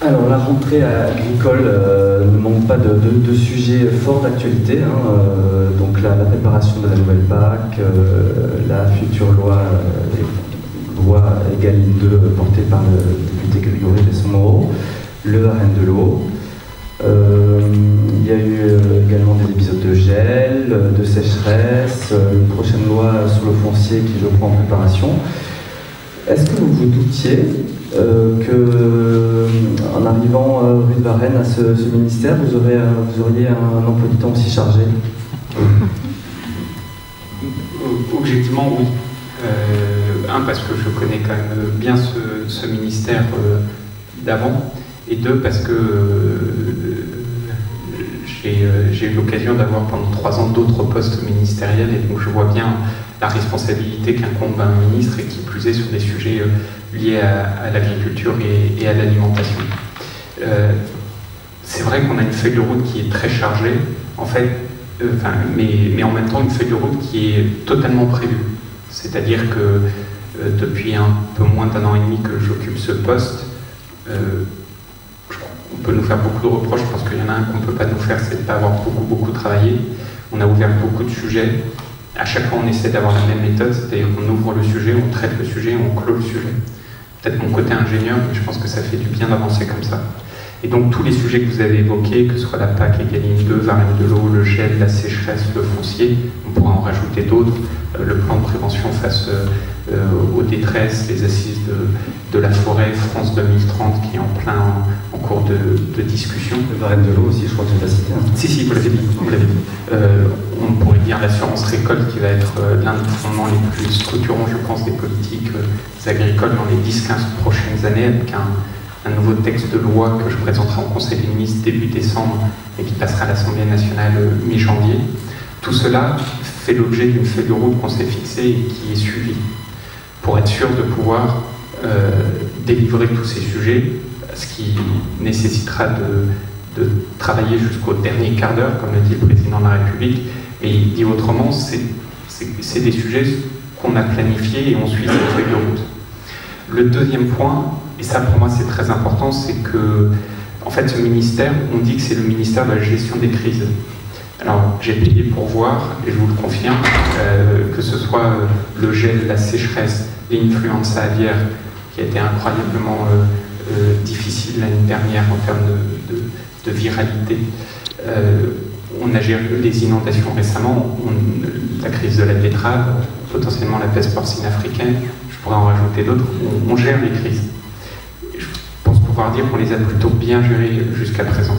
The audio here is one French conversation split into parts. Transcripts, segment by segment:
Alors la rentrée agricole ne manque pas de sujets forts d'actualité, donc la préparation de la nouvelle PAC, la future loi Egalim 2 portée par le député Grégory Besson-Moreau, le Varenne de l'eau. Il y a eu également des épisodes de gel, de sécheresse, une prochaine loi sur le foncier qui je crois en préparation. Est-ce que vous vous doutiez qu'en arrivant rue de Varennes à ce ministère, vous auriez un emploi du temps aussi chargé? Objectivement, oui. Parce que je connais quand même bien ce ministère d'avant, et deux, parce que j'ai eu l'occasion d'avoir pendant 3 ans d'autres postes ministériels, et donc je vois bien la responsabilité qu'incombe à un ministre, et qui plus est sur des sujets liés à l'agriculture et à l'alimentation. C'est vrai qu'on a une feuille de route qui est très chargée, en fait, mais en même temps une feuille de route qui est totalement prévue. C'est-à-dire que depuis un peu moins d'1 an et demi que j'occupe ce poste, on peut nous faire beaucoup de reproches. Je pense qu'il y en a un qu'on ne peut pas nous faire, c'est de ne pas avoir beaucoup travaillé. On a ouvert beaucoup de sujets. À chaque fois, on essaie d'avoir la même méthode, c'est-à-dire qu'on ouvre le sujet, on traite le sujet, on clôt le sujet. Peut-être mon côté ingénieur, mais je pense que ça fait du bien d'avancer comme ça. Et donc tous les sujets que vous avez évoqués, que ce soit la PAC, Egalim 2, Varenne de l'eau, le gel, la sécheresse, le foncier, on pourra en rajouter d'autres, le plan de prévention face aux détresses, les assises de la forêt, France 2030, qui est en cours de discussion. Le Varenne de l'eau aussi, je crois que je l'ai cité. Si, vous l'avez dit. On pourrait dire l'assurance récolte, qui va être l'un des fondements les plus structurants, je pense, des politiques agricoles dans les 10-15 prochaines années, avec un nouveau texte de loi que je présenterai en Conseil des ministres début décembre et qui passera à l'Assemblée nationale mi-janvier. Tout cela fait l'objet d'une feuille de route qu'on s'est fixée et qui est suivie pour être sûr de pouvoir délivrer tous ces sujets, ce qui nécessitera de travailler jusqu'au dernier quart d'heure, comme le dit le Président de la République. Et dit autrement, c'est des sujets qu'on a planifiés et on suit cette feuille de route. Le deuxième point, et ça pour moi c'est très important, c'est que en fait ce ministère, on dit que c'est le ministère de la gestion des crises. Alors j'ai payé pour voir, et je vous le confirme, que ce soit le gel, la sécheresse, l'influenza aviaire, qui a été incroyablement difficile l'année dernière en termes de viralité. On a géré les inondations récemment, la crise de la betterave, potentiellement la peste porcine africaine, je pourrais en rajouter d'autres. On gère les crises. Je pense pouvoir dire qu'on les a plutôt bien gérées jusqu'à présent.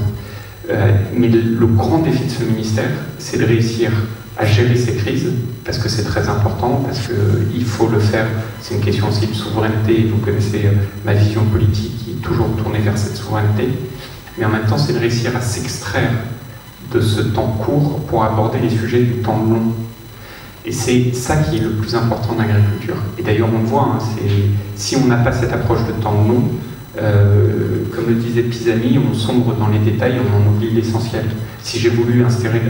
Mais le grand défi de ce ministère, c'est de réussir à gérer ces crises, parce que c'est très important, parce qu'il faut le faire. C'est une question aussi de souveraineté. Vous connaissez ma vision politique qui est toujours tournée vers cette souveraineté. Mais en même temps, c'est de réussir à s'extraire de ce temps court pour aborder les sujets du temps long. Et c'est ça qui est le plus important en agriculture. Et d'ailleurs, on le voit, si on n'a pas cette approche de temps long, comme le disait Pisani, on sombre dans les détails, on en oublie l'essentiel. Si j'ai voulu instaurer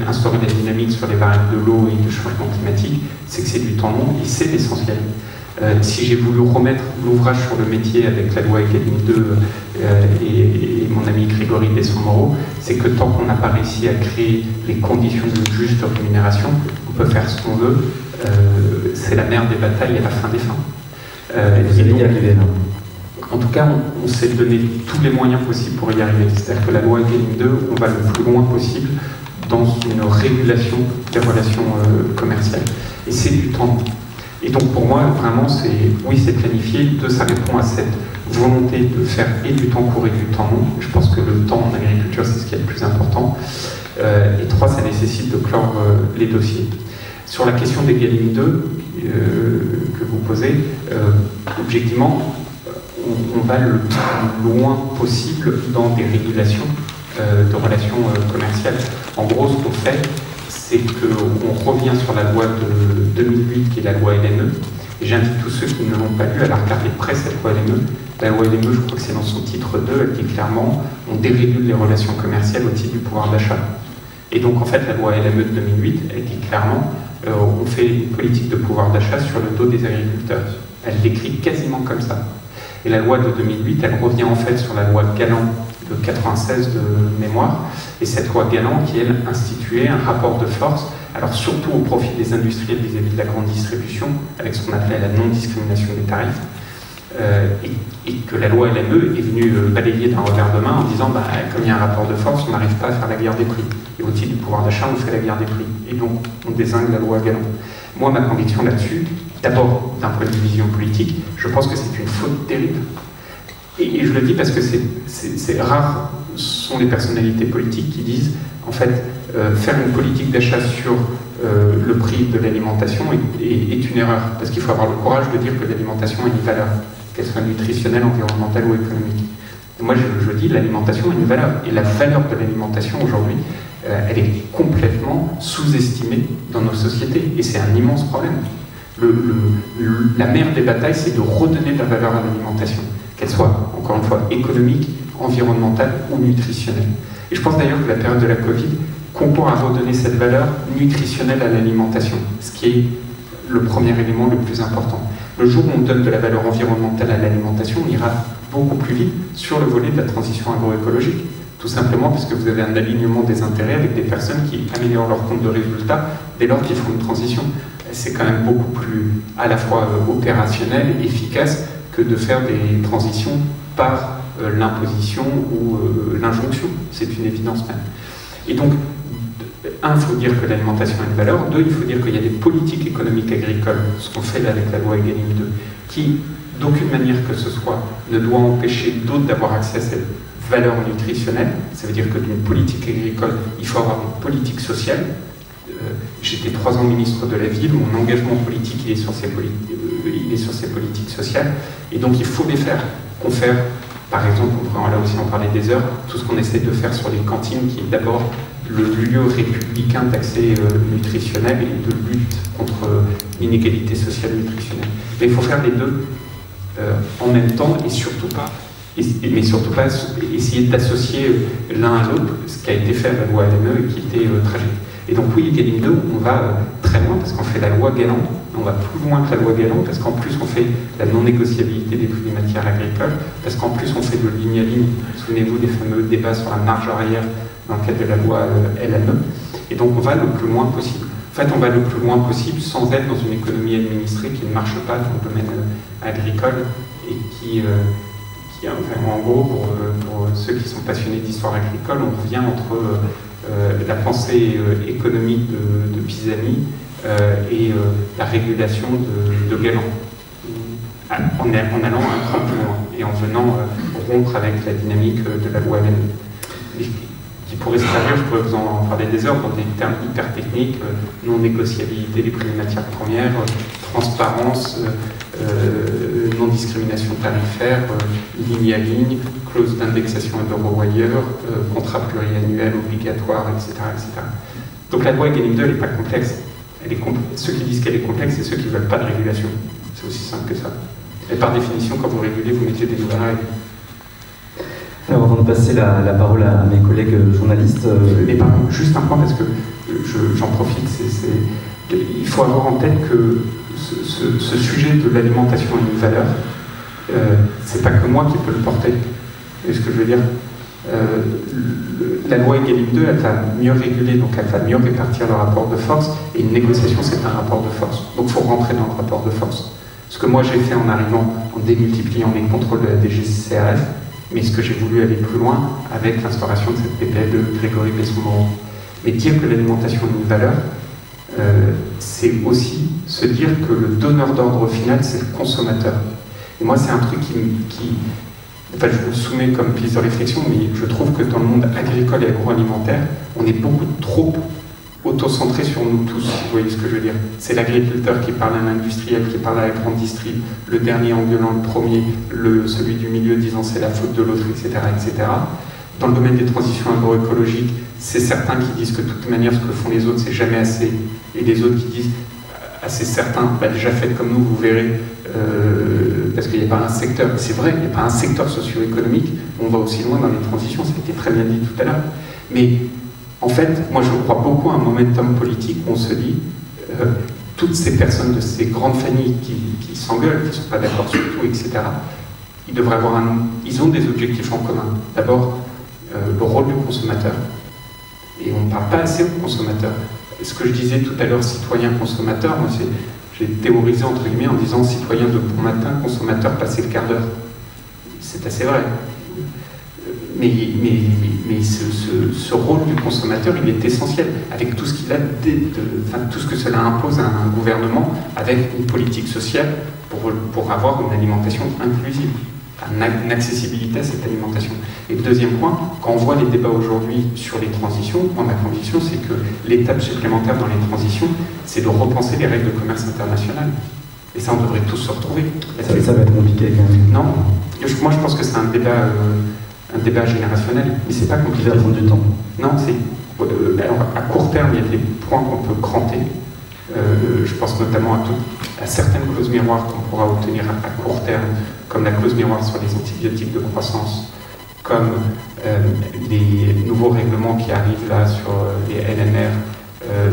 la dynamique sur les varennes de l'eau et le changement climatique, c'est que c'est du temps long et c'est l'essentiel. Si j'ai voulu remettre l'ouvrage sur le métier avec la loi Egalim 2 et mon ami Grégory Besson-Moreau, c'est que tant qu'on n'a pas réussi à créer les conditions de juste rémunération, on peut faire ce qu'on veut, c'est la mère des batailles et la fin des fins. Vous allez y arriver là. En tout cas, on s'est donné tous les moyens possibles pour y arriver. C'est-à-dire que la loi Egalim 2, on va le plus loin possible dans une régulation des relations commerciales. Et c'est du temps. Et donc pour moi, vraiment, oui, c'est planifié. 2, ça répond à cette volonté de faire et du temps court et du temps long. Je pense que le temps en agriculture, c'est ce qui est le plus important. Et 3, ça nécessite de clore les dossiers. Sur la question d'Egalim 2 que vous posez, objectivement, on va le plus loin possible dans des régulations de relations commerciales. En gros, ce qu'on fait, c'est qu'on revient sur la loi de 2008, qui est la loi LME, et j'invite tous ceux qui ne l'ont pas lu à la regarder de près, cette loi LME. La loi LME, je crois que c'est dans son titre 2, elle dit clairement on dérégule les relations commerciales au titre du pouvoir d'achat. Et donc, en fait, la loi LME de 2008, elle dit clairement on fait une politique de pouvoir d'achat sur le dos des agriculteurs. Elle l'écrit quasiment comme ça. Et la loi de 2008, elle revient en fait sur la loi Galland de 96 de mémoire, et cette loi Galland qui, elle, instituait un rapport de force, alors surtout au profit des industriels vis-à-vis de la grande distribution, avec ce qu'on appelait la non-discrimination des tarifs, et que la loi LME est venue balayer d'un revers de main en disant comme il y a un rapport de force, on n'arrive pas à faire la guerre des prix. Et au titre du pouvoir d'achat, on fait la guerre des prix. Et donc, on dézingue la loi Galland. Moi, ma conviction là-dessus, d'abord, d'un point de vue vision politique, je pense que c'est une faute terrible. Et je le dis parce que c'est rare sont les personnalités politiques qui disent, en fait, faire une politique d'achat sur le prix de l'alimentation est une erreur. Parce qu'il faut avoir le courage de dire que l'alimentation a une valeur, qu'elle soit nutritionnelle, environnementale ou économique. Et moi, je dis l'alimentation a une valeur. Et la valeur de l'alimentation aujourd'hui, elle est complètement sous-estimée dans nos sociétés. Et c'est un immense problème. La mère des batailles, c'est de redonner de la valeur à l'alimentation, qu'elle soit, encore une fois, économique, environnementale ou nutritionnelle. Et je pense d'ailleurs que la période de la Covid concourt à redonner cette valeur nutritionnelle à l'alimentation, ce qui est le premier élément le plus important. Le jour où on donne de la valeur environnementale à l'alimentation, on ira beaucoup plus vite sur le volet de la transition agroécologique. Tout simplement parce que vous avez un alignement des intérêts avec des personnes qui améliorent leur compte de résultat dès lors qu'ils font une transition. C'est quand même beaucoup plus à la fois opérationnel, efficace, que de faire des transitions par l'imposition ou l'injonction. C'est une évidence même. Et donc, un, il faut dire que l'alimentation a une valeur. Deux, il faut dire qu'il y a des politiques économiques agricoles, ce qu'on fait là avec la loi Egalim 2, qui, d'aucune manière que ce soit, ne doit empêcher d'autres d'avoir accès à cette valeur nutritionnelle. Ça veut dire que d'une politique agricole, il faut avoir une politique sociale. J'étais 3 ans ministre de la Ville, mon engagement politique il est sur ces politiques sociales, et donc il faut les faire. Confère, par exemple, on pourrait là aussi en parler des heures, tout ce qu'on essaie de faire sur les cantines, qui est d'abord le lieu républicain d'accès nutritionnel et de lutte contre l'inégalité sociale nutritionnelle. Mais il faut faire les deux en même temps et surtout pas essayer d'associer l'un à l'autre, ce qui a été fait à la loi LME et qui était tragique. Et donc oui, Egalim 2, on va très loin parce qu'on fait la loi Galland, on va plus loin que la loi Galland parce qu'en plus on fait la non-négociabilité des prix des matières agricoles, parce qu'en plus on fait de ligne à ligne, souvenez-vous des fameux débats sur la marge arrière dans le cadre de la loi LME, et donc on va le plus loin possible. En fait, on va le plus loin possible sans être dans une économie administrée qui ne marche pas dans le domaine agricole et qui en gros, pour ceux qui sont passionnés d'histoire agricole, on revient entre la pensée économique de Pisani et la régulation de Galland, en allant un cran plus loin et en venant rompre avec la dynamique de la loi LME. Qui pourrait se traduire, je pourrais vous en parler des heures, dans des termes hyper techniques, non-négociabilité des prix des matières premières, transparence, non-discrimination tarifaire, ligne à ligne, clause d'indexation euro ailleurs, contrat pluriannuel obligatoire, etc., etc. Donc la loi Egalim 2, elle n'est pas complexe. Ceux qui disent qu'elle est complexe, c'est ceux qui ne veulent pas de régulation. C'est aussi simple que ça. Et par définition, quand vous régulez, vous mettez des nouvelles règles. Alors, avant de passer la parole à mes collègues journalistes... Mais pardon, juste un point, parce que j'en profite, il faut avoir en tête que ce sujet de l'alimentation a une valeur. C'est pas que moi qui peux le porter. Et ce que je veux dire, la loi Egalim 2, elle va mieux réguler, donc elle va mieux répartir le rapport de force, et une négociation, c'est un rapport de force. Donc il faut rentrer dans le rapport de force. Ce que moi j'ai fait en arrivant, en démultipliant les contrôles de la DGCCRF, mais ce que j'ai voulu aller plus loin avec l'instauration de cette PPL de Grégory Besson-Moreau. Mais dire que l'alimentation a une valeur, c'est aussi se dire que le donneur d'ordre final, c'est le consommateur. Et moi, c'est un truc enfin, je vous le soumets comme piste de réflexion, mais je trouve que dans le monde agricole et agroalimentaire, on est beaucoup trop auto-centré sur nous tous, vous voyez ce que je veux dire. C'est l'agriculteur qui parle à l'industriel, qui parle à la grande distrie, le dernier engueulant le premier, celui du milieu disant c'est la faute de l'autre, etc., etc. Dans le domaine des transitions agroécologiques, c'est certains qui disent que de toute manière ce que font les autres c'est jamais assez, et les autres qui disent assez certains, déjà faites comme nous, vous verrez, parce qu'il n'y a pas un secteur, c'est vrai, il n'y a pas un secteur socio-économique, on va aussi loin dans les transitions, ça a été très bien dit tout à l'heure, mais en fait, moi je crois beaucoup à un momentum politique où on se dit, toutes ces personnes de ces grandes familles qui s'engueulent, qui ne sont pas d'accord sur tout, etc., ils devraient avoir ils ont des objectifs en commun. D'abord, le rôle du consommateur. Et on ne parle pas assez au consommateur. Ce que je disais tout à l'heure, citoyen-consommateur, moi j'ai théorisé entre guillemets en disant citoyen de bon matin, consommateur passé le quart d'heure. C'est assez vrai. Mais ce rôle du consommateur, il est essentiel, avec tout ce qu'il a, tout ce que cela impose à un gouvernement, avec une politique sociale pour avoir une alimentation inclusive, une accessibilité à cette alimentation. Et le deuxième point, quand on voit les débats aujourd'hui sur les transitions, ma conviction, c'est que l'étape supplémentaire dans les transitions, c'est de repenser les règles de commerce international. Et ça, on devrait tous se retrouver. Ça va être compliqué quand même. Non, moi je pense que c'est un débat générationnel, mais c'est pas compliqué. Ça va prendre du temps. Non, alors à court terme, il y a des points qu'on peut cranter. Je pense notamment à certaines clauses miroirs qu'on pourra obtenir à court terme, comme la clause miroir sur les antibiotiques de croissance, comme les nouveaux règlements qui arrivent là sur les LMR,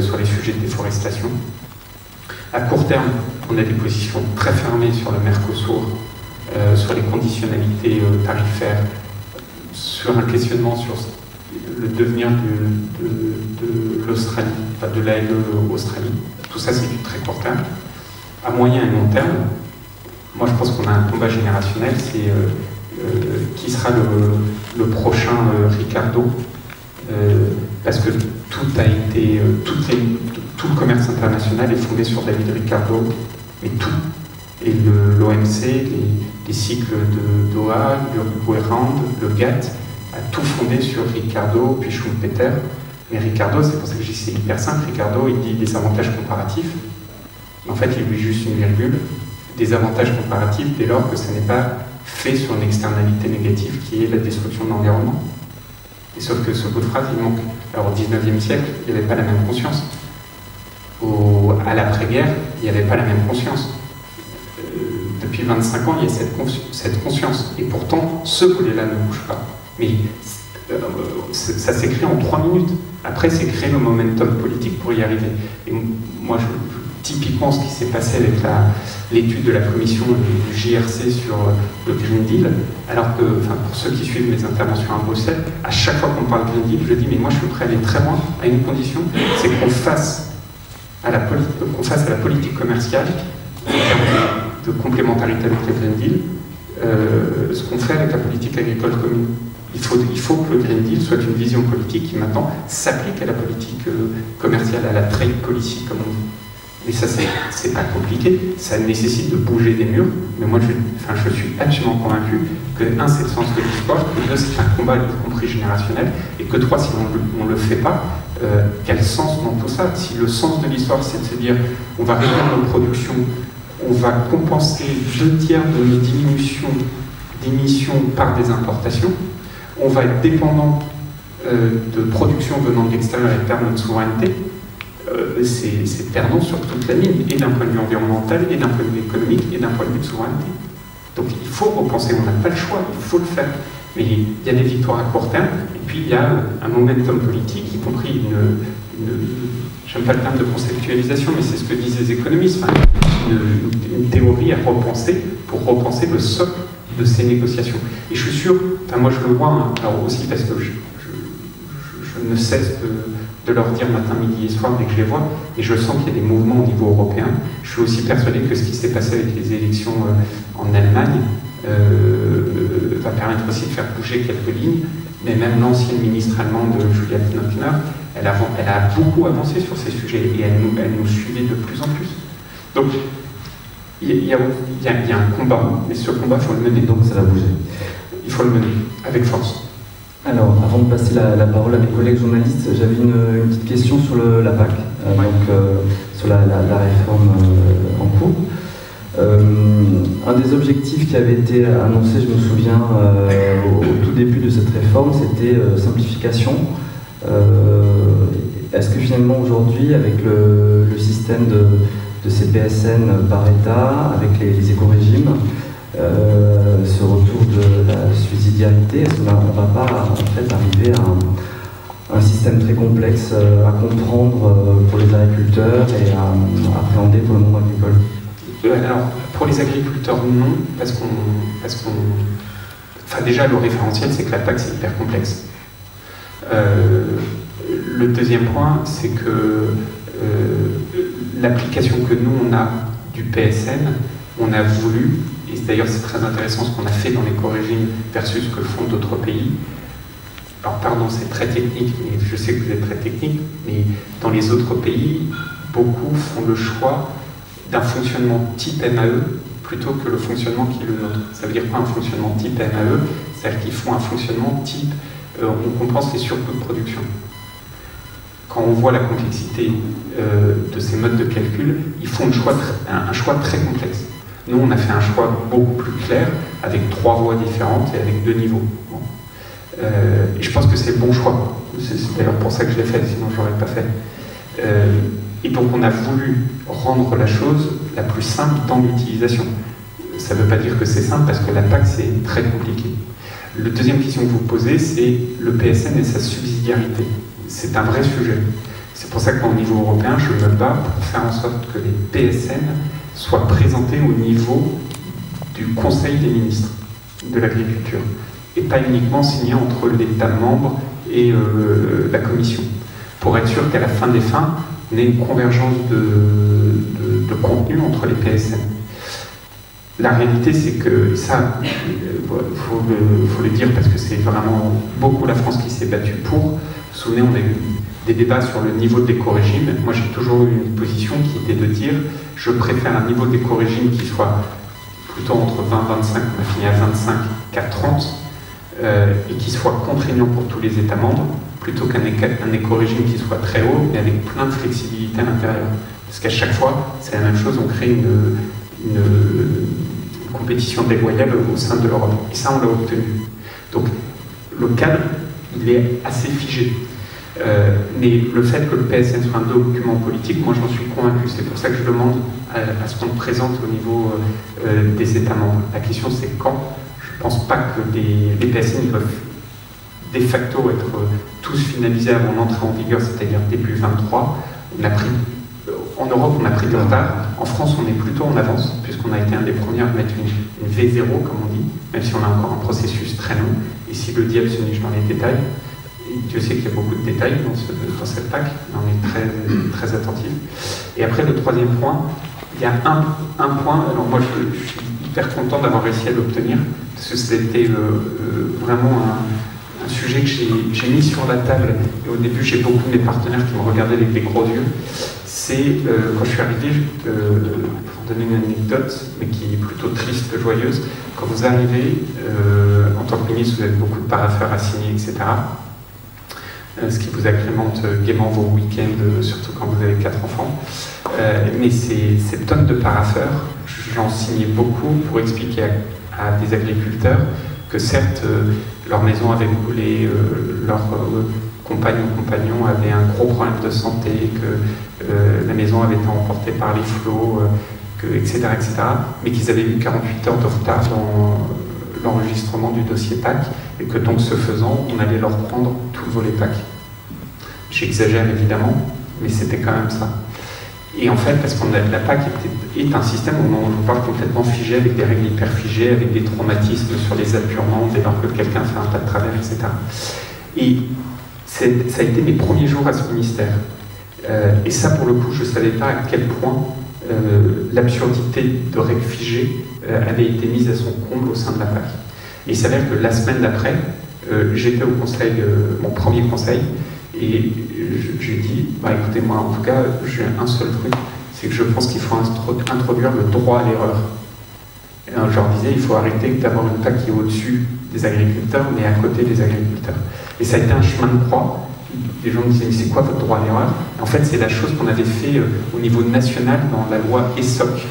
sur les sujets de déforestation. À court terme, on a des positions très fermées sur le Mercosur, sur les conditionnalités tarifaires, sur un questionnement sur le devenir de l'Australie, enfin de l'ALE Australie. Tout ça, c'est du très court terme. À moyen et long terme, moi je pense qu'on a un combat générationnel, c'est qui sera le prochain Ricardo, parce que tout le commerce international est fondé sur David Ricardo, mais tout. Et l'OMC, les cycles de Doha, le Round, le GATT, a tout fondé sur Ricardo, puis Schumpeter. Mais Ricardo, c'est pour ça que je dis c'est hyper simple, Ricardo, il dit des avantages comparatifs. En fait, il lui juste une virgule, des avantages comparatifs dès lors que ça n'est pas fait sur une externalité négative qui est la destruction de l'environnement. Et sauf que ce bout de phrase, il manque. Alors au 19e siècle, il n'y avait pas la même conscience. À l'après-guerre, il n'y avait pas la même conscience. Depuis 25 ans, il y a cette conscience. Et pourtant, ce volet-là ne bouge pas. Mais ça s'écrit en 3 minutes. Après, c'est créer le momentum politique pour y arriver. Et moi, typiquement, ce qui s'est passé avec l'étude de la commission du JRC sur le Green Deal, alors que, pour ceux qui suivent mes interventions à Bruxelles, à chaque fois qu'on parle Green Deal, je dis, mais moi, je suis prêt à aller très loin, à une condition, c'est qu'on fasse à la politique commerciale, en termes de complémentarité avec le Green Deal, ce qu'on fait avec la politique agricole commune. Il faut que le Green Deal soit une vision politique qui maintenant s'applique à la politique commerciale, à la trade policy, comme on dit. Mais ça, c'est pas compliqué, ça nécessite de bouger des murs, mais moi, je suis absolument convaincu que, un, c'est le sens de l'histoire, que deux, c'est un combat, y compris générationnel, et que trois, si on ne le fait pas, quel sens dans tout ça? Si le sens de l'histoire, c'est de se dire, on va réduire nos productions, on va compenser 2/3 de nos diminutions d'émissions par des importations, on va être dépendant de production venant de l'extérieur et perdre notre souveraineté, c'est perdant sur toute la ligne, et d'un point de vue environnemental, et d'un point de vue économique, et d'un point de vue de souveraineté. Donc il faut repenser, on n'a pas le choix, il faut le faire. Mais il y a des victoires à court terme, et puis il y a un momentum politique, y compris j'aime pas le terme de conceptualisation, mais c'est ce que disent les économistes, une théorie à repenser pour repenser le socle de ces négociations. Et je suis sûr, moi je le vois, alors aussi parce que je ne cesse de leur dire matin, midi et soir dès que je les vois, et je sens qu'il y a des mouvements au niveau européen. Je suis aussi persuadé que ce qui s'est passé avec les élections en Allemagne va permettre aussi de faire bouger quelques lignes, mais même l'ancienne ministre allemande, Julia Klöckner, elle a beaucoup avancé sur ces sujets, et elle nous suivait de plus en plus. Donc, il y a un combat, mais ce combat, il faut le mener. Donc ça va bouger. Il faut le mener, avec force. Alors, avant de passer la parole à mes collègues journalistes, j'avais une petite question sur la PAC, donc sur la réforme en cours. Un des objectifs qui avait été annoncé, je me souviens, au tout début de cette réforme, c'était simplification. Est-ce que finalement aujourd'hui, avec le système de ces PSN par État, avec les éco-régimes, ce retour de la subsidiarité, est-ce qu'on ne va pas en fait arriver à un système très complexe à comprendre pour les agriculteurs et à appréhender pour le monde agricole? Alors, pour les agriculteurs, non, parce qu'on... Enfin, déjà, le référentiel, c'est que la PAC, c'est hyper complexe. Le deuxième point, c'est que l'application que nous, on a du PSN, on a voulu, et d'ailleurs c'est très intéressant ce qu'on a fait dans l'éco-régime versus ce que font d'autres pays. Alors pardon, c'est très technique, mais je sais que vous êtes très technique, mais dans les autres pays, beaucoup font le choix d'un fonctionnement type MAE plutôt que le fonctionnement qui est le nôtre. Ça veut dire quoi un fonctionnement type MAE? C'est-à-dire qu'ils font un fonctionnement type on compense les surcoûts de production. Quand on voit la complexité de ces modes de calcul, ils font un choix très complexe. Nous, on a fait un choix beaucoup plus clair, avec 3 voies différentes et avec 2 niveaux. Bon. Et je pense que c'est le bon choix. C'est d'ailleurs pour ça que je l'ai fait, sinon je ne l'aurais pas fait. Et donc on a voulu rendre la chose la plus simple dans l'utilisation. Ça ne veut pas dire que c'est simple, parce que la PAC, c'est très compliqué. La deuxième question que vous posez, c'est le PSN et sa subsidiarité. C'est un vrai sujet. C'est pour ça qu'au niveau européen, je me bats pour faire en sorte que les PSN soient présentés au niveau du Conseil des ministres de l'agriculture, et pas uniquement signés entre l'État membre et la Commission, pour être sûr qu'à la fin des fins, on ait une convergence de contenu entre les PSN. La réalité, c'est que ça, faut le dire, parce que c'est vraiment beaucoup la France qui s'est battue pour. Vous vous souvenez, on a eu des débats sur le niveau de l'éco-régime. Moi, j'ai toujours eu une position qui était de dire je préfère un niveau d'éco-régime qui soit plutôt entre 20 et 25, on a fini à 25 qu'à 30, et qui soit contraignant pour tous les États membres, plutôt qu'un éco-régime qui soit très haut, mais avec plein de flexibilité à l'intérieur. Parce qu'à chaque fois, c'est la même chose, on crée une compétition déloyale au sein de l'Europe. Et ça, on l'a obtenu. Donc, le cadre, il est assez figé. Mais le fait que le PSN soit un document politique, moi j'en suis convaincu. C'est pour ça que je demande à ce qu'on le présente au niveau des États membres. La question c'est quand. Je ne pense pas que les PSN ils peuvent de facto être tous finalisés avant l'entrée en vigueur, c'est-à-dire début 23. En Europe, on a pris du retard. En France, on est plutôt en avance, puisqu'on a été un des premiers à mettre une V0, comme on dit, même si on a encore un processus très long. Et si le diable se niche dans les détails, Dieu sait qu'il y a beaucoup de détails dans cette PAC, mais on est très, très attentif. Et après, le troisième point, il y a un point, alors moi je suis hyper content d'avoir réussi à l'obtenir, parce que c'était vraiment un sujet que j'ai mis sur la table, et au début j'ai beaucoup de mes partenaires qui me regardaient avec des gros yeux. C'est quand je suis arrivé, pour vous donner une anecdote, mais qui est plutôt triste que joyeuse, quand vous arrivez, en tant que ministre, vous avez beaucoup de parapheurs à signer, etc. Ce qui vous agrémente gaiement vos week-ends, surtout quand vous avez 4 enfants. Mais ces tonnes de parapheurs, j'en signais beaucoup pour expliquer à des agriculteurs que certes, leur maison avait brûlé, leur compagne ou compagnon avait un gros problème de santé, que la maison avait été emportée par les flots, etc., etc., mais qu'ils avaient eu 48 heures de retard dans l'enregistrement du dossier PAC, et que donc ce faisant, on allait leur prendre tout le volet PAC. J'exagère évidemment, mais c'était quand même ça. Et en fait, parce que la PAC est un système où on parle complètement figé, avec des règles hyper figées, avec des traumatismes sur les apurements dès lors que quelqu'un fait un pas de travers, etc. Et ça a été mes premiers jours à ce ministère. Et ça, pour le coup, je ne savais pas à quel point l'absurdité de règles figées avait été mise à son comble au sein de la PAC. Et il s'avère que la semaine d'après, j'étais au conseil, mon premier conseil, et j'ai dit, écoutez, moi en tout cas, j'ai un seul truc, c'est que je pense qu'il faut introduire le droit à l'erreur. Et je leur disais, il faut arrêter d'avoir une PAC qui est au-dessus des agriculteurs, mais à côté des agriculteurs. Et ça a été un chemin de croix. Les gens me disaient, mais c'est quoi votre droit à l'erreur? En fait, c'est la chose qu'on avait fait au niveau national dans la loi ESSOC.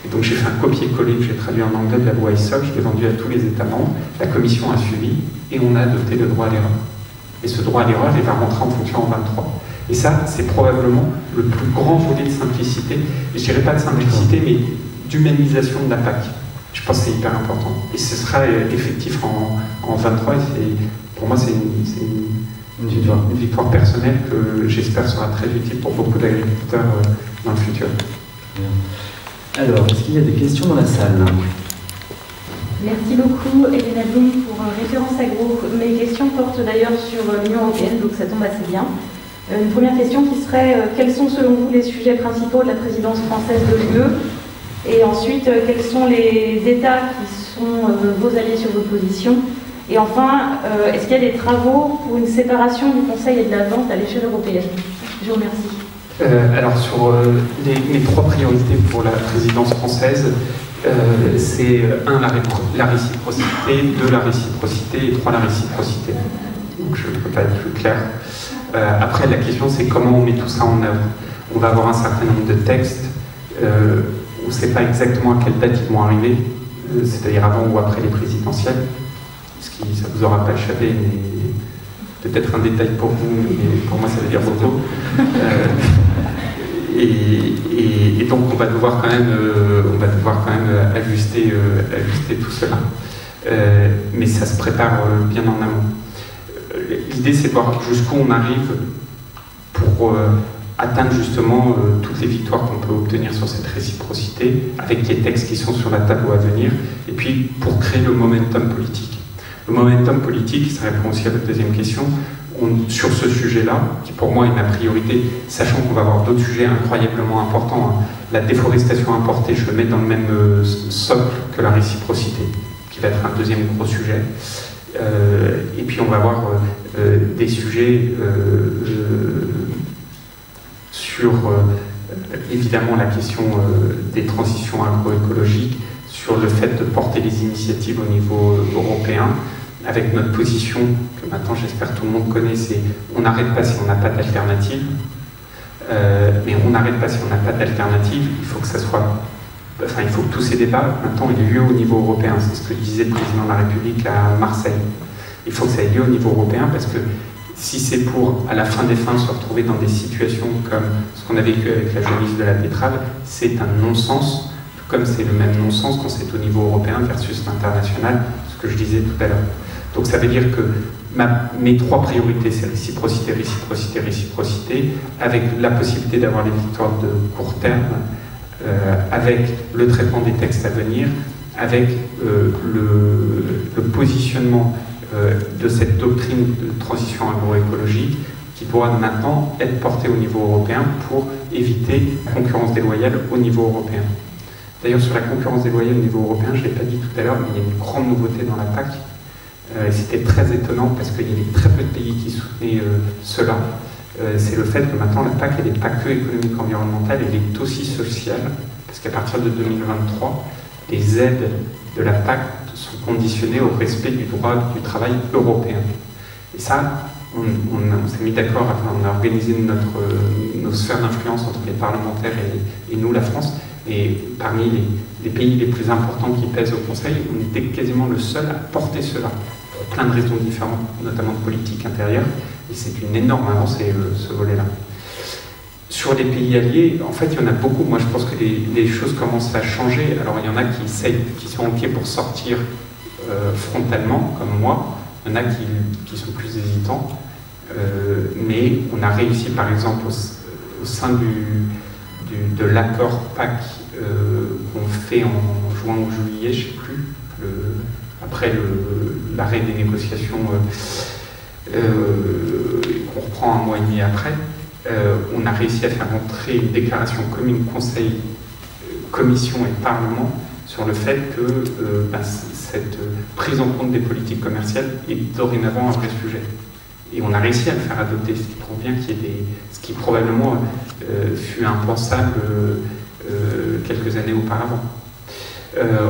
Et donc j'ai fait un copier-coller que j'ai traduit en anglais de la loi ESSOC, je l'ai vendu à tous les États membres, la Commission a suivi, et on a adopté le droit à l'erreur. Et ce droit à l'erreur, il va rentrer en fonction en 23. Et ça, c'est probablement le plus grand volet de simplicité, et je dirais pas de simplicité, mais d'humanisation de la PAC. Je pense que c'est hyper important. Et ce sera effectif en 23, et pour moi, c'est une victoire personnelle que j'espère sera très utile pour beaucoup d'agriculteurs dans le futur. Bien. Alors, est-ce qu'il y a des questions dans la salle? Merci beaucoup, Elena Blum, pour Référence Agro. Mes questions portent d'ailleurs sur l'Union européenne, donc ça tombe assez bien. Une première question qui serait quels sont selon vous les sujets principaux de la présidence française de l'UE? Et ensuite, quels sont les États qui sont vos alliés sur vos positions? Et enfin, est-ce qu'il y a des travaux pour une séparation du conseil et de la vente à l'échelle européenne? Je vous remercie. Alors sur mes 3 priorités pour la présidence française, c'est 1, la réciprocité, 2, la réciprocité, et 3, la réciprocité. Donc je ne peux pas être plus clair. Après, la question, c'est comment on met tout ça en œuvre. On va avoir un certain nombre de textes, on ne sait pas exactement à quelle date ils vont arriver, c'est-à-dire avant ou après les présidentielles, ce qui, ça ne vous aura pas échappé, mais peut-être un détail pour vous, mais pour moi ça veut dire beaucoup. Et donc on va devoir quand même, ajuster tout cela. Mais ça se prépare bien en amont. L'idée c'est de voir jusqu'où on arrive pour atteindre justement toutes les victoires qu'on peut obtenir sur cette réciprocité, avec les textes qui sont sur la table à venir, et puis pour créer le momentum politique. Le momentum politique, ça répond aussi à votre deuxième question, sur ce sujet-là, qui pour moi est ma priorité, sachant qu'on va avoir d'autres sujets incroyablement importants. La déforestation importée, je le mets dans le même socle que la réciprocité, qui va être un deuxième gros sujet. Et puis on va avoir des sujets sur évidemment la question des transitions agroécologiques, sur le fait de porter les initiatives au niveau européen, avec notre position, que maintenant j'espère tout le monde connaît, c'est on n'arrête pas si on n'a pas d'alternative, mais on n'arrête pas si on n'a pas d'alternative, il faut que ça soit, enfin il faut que tous ces débats maintenant aient lieu au niveau européen, c'est ce que disait le président de la République à Marseille. Il faut que ça ait lieu au niveau européen parce que si c'est pour, à la fin des fins, se retrouver dans des situations comme ce qu'on a vécu avec la jaunisse de la betterave, c'est un non-sens, comme c'est le même non-sens quand c'est au niveau européen versus l'international, ce que je disais tout à l'heure. Donc ça veut dire que mes 3 priorités, c'est réciprocité, réciprocité, réciprocité, avec la possibilité d'avoir les victoires de court terme, avec le traitement des textes à venir, avec le positionnement de cette doctrine de transition agroécologique qui doit maintenant être portée au niveau européen pour éviter la concurrence déloyale au niveau européen. D'ailleurs, sur la concurrence déloyale au niveau européen, je ne l'ai pas dit tout à l'heure, mais il y a une grande nouveauté dans la PAC. C'était très étonnant parce qu'il y avait très peu de pays qui soutenaient cela. C'est le fait que maintenant la PAC, elle n'est pas que économique environnementale, elle est aussi sociale, parce qu'à partir de 2023, les aides de la PAC sont conditionnées au respect du droit du travail européen. Et ça, on s'est mis d'accord, enfin, on a organisé nos sphères d'influence entre les parlementaires et nous, la France, et parmi les pays les plus importants qui pèsent au Conseil, on était quasiment le seul à porter cela, pour plein de raisons différentes, notamment de politique intérieure, et c'est une énorme avancée, ce volet-là. Sur les pays alliés, en fait, il y en a beaucoup. Moi, je pense que les choses commencent à changer. Alors, il y en a qui sont OK pour sortir frontalement, comme moi. Il y en a qui sont plus hésitants. Mais on a réussi, par exemple, au sein de l'accord PAC qu'on fait en juin ou juillet, je ne sais plus, après l'arrêt des négociations qu'on reprend un mois et demi après, on a réussi à faire entrer une déclaration commune Conseil, Commission et Parlement sur le fait que cette prise en compte des politiques commerciales est dorénavant un vrai sujet. Et on a réussi à le faire adopter, ce qui prouve bien qu'il y a ce qui probablement fut impensable quelques années auparavant.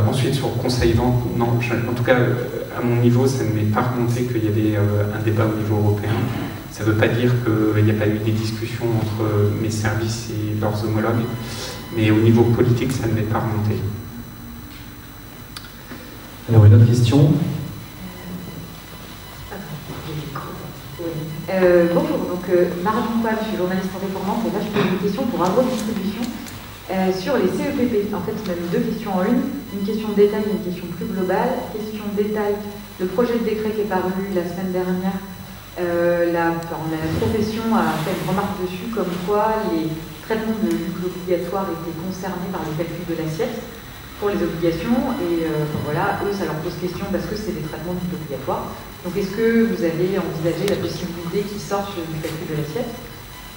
Ensuite, sur le Conseil Vente, non, en tout cas, à mon niveau, ça ne m'est pas remonté qu'il y avait un débat au niveau européen. Ça ne veut pas dire qu'il n'y a pas eu des discussions entre mes services et leurs homologues, mais au niveau politique, ça ne m'est pas remonté. Alors, une autre question. Bonjour, donc Marion Poil, je suis journaliste indépendante et là je pose une question pour Agrodistribution sur les CEPP. En fait, on a mis 2 questions en une question de détail et une question plus globale. Question de détail, le projet de décret qui est paru la semaine dernière, la profession a fait une remarque dessus comme quoi les traitements de boucles obligatoires étaient concernés par le calcul de l'assiette pour les obligations, et voilà, eux, ça leur pose question parce que c'est des traitements de boucles obligatoires. Donc est-ce que vous avez envisagé la possibilité qu'ils sortent du calcul de l'assiette?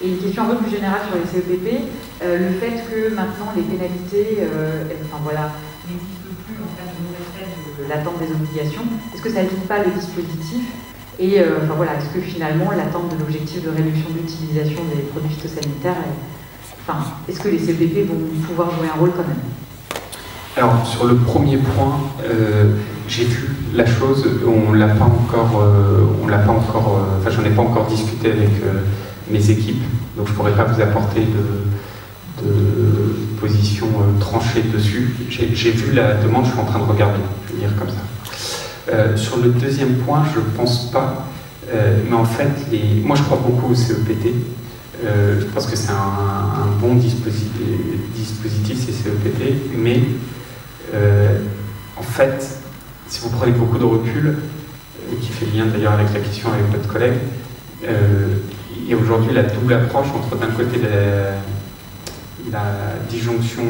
Et une question un peu plus générale sur les CEPP, le fait que maintenant les pénalités n'existent plus en cas de non-respect de l'attente des obligations, est-ce que ça n'évite pas le dispositif? Et est-ce que finalement l'attente de l'objectif de réduction d'utilisation des produits phytosanitaires, est-ce que les CEPP vont pouvoir jouer un rôle quand même? Alors sur le premier point, j'ai vu la chose, on l'a pas encore, j'en ai pas encore discuté avec mes équipes, donc je pourrais pas vous apporter de position tranchée dessus. J'ai vu la demande, je suis en train de regarder, je vais dire comme ça. Sur le deuxième point, je pense pas, mais en fait, moi je crois beaucoup au CEPT. Je pense que c'est un bon dispositif, ces CEPT, mais en fait, si vous prenez beaucoup de recul, qui fait lien d'ailleurs avec la question avec votre collègue, il y a aujourd'hui la double approche entre d'un côté la disjonction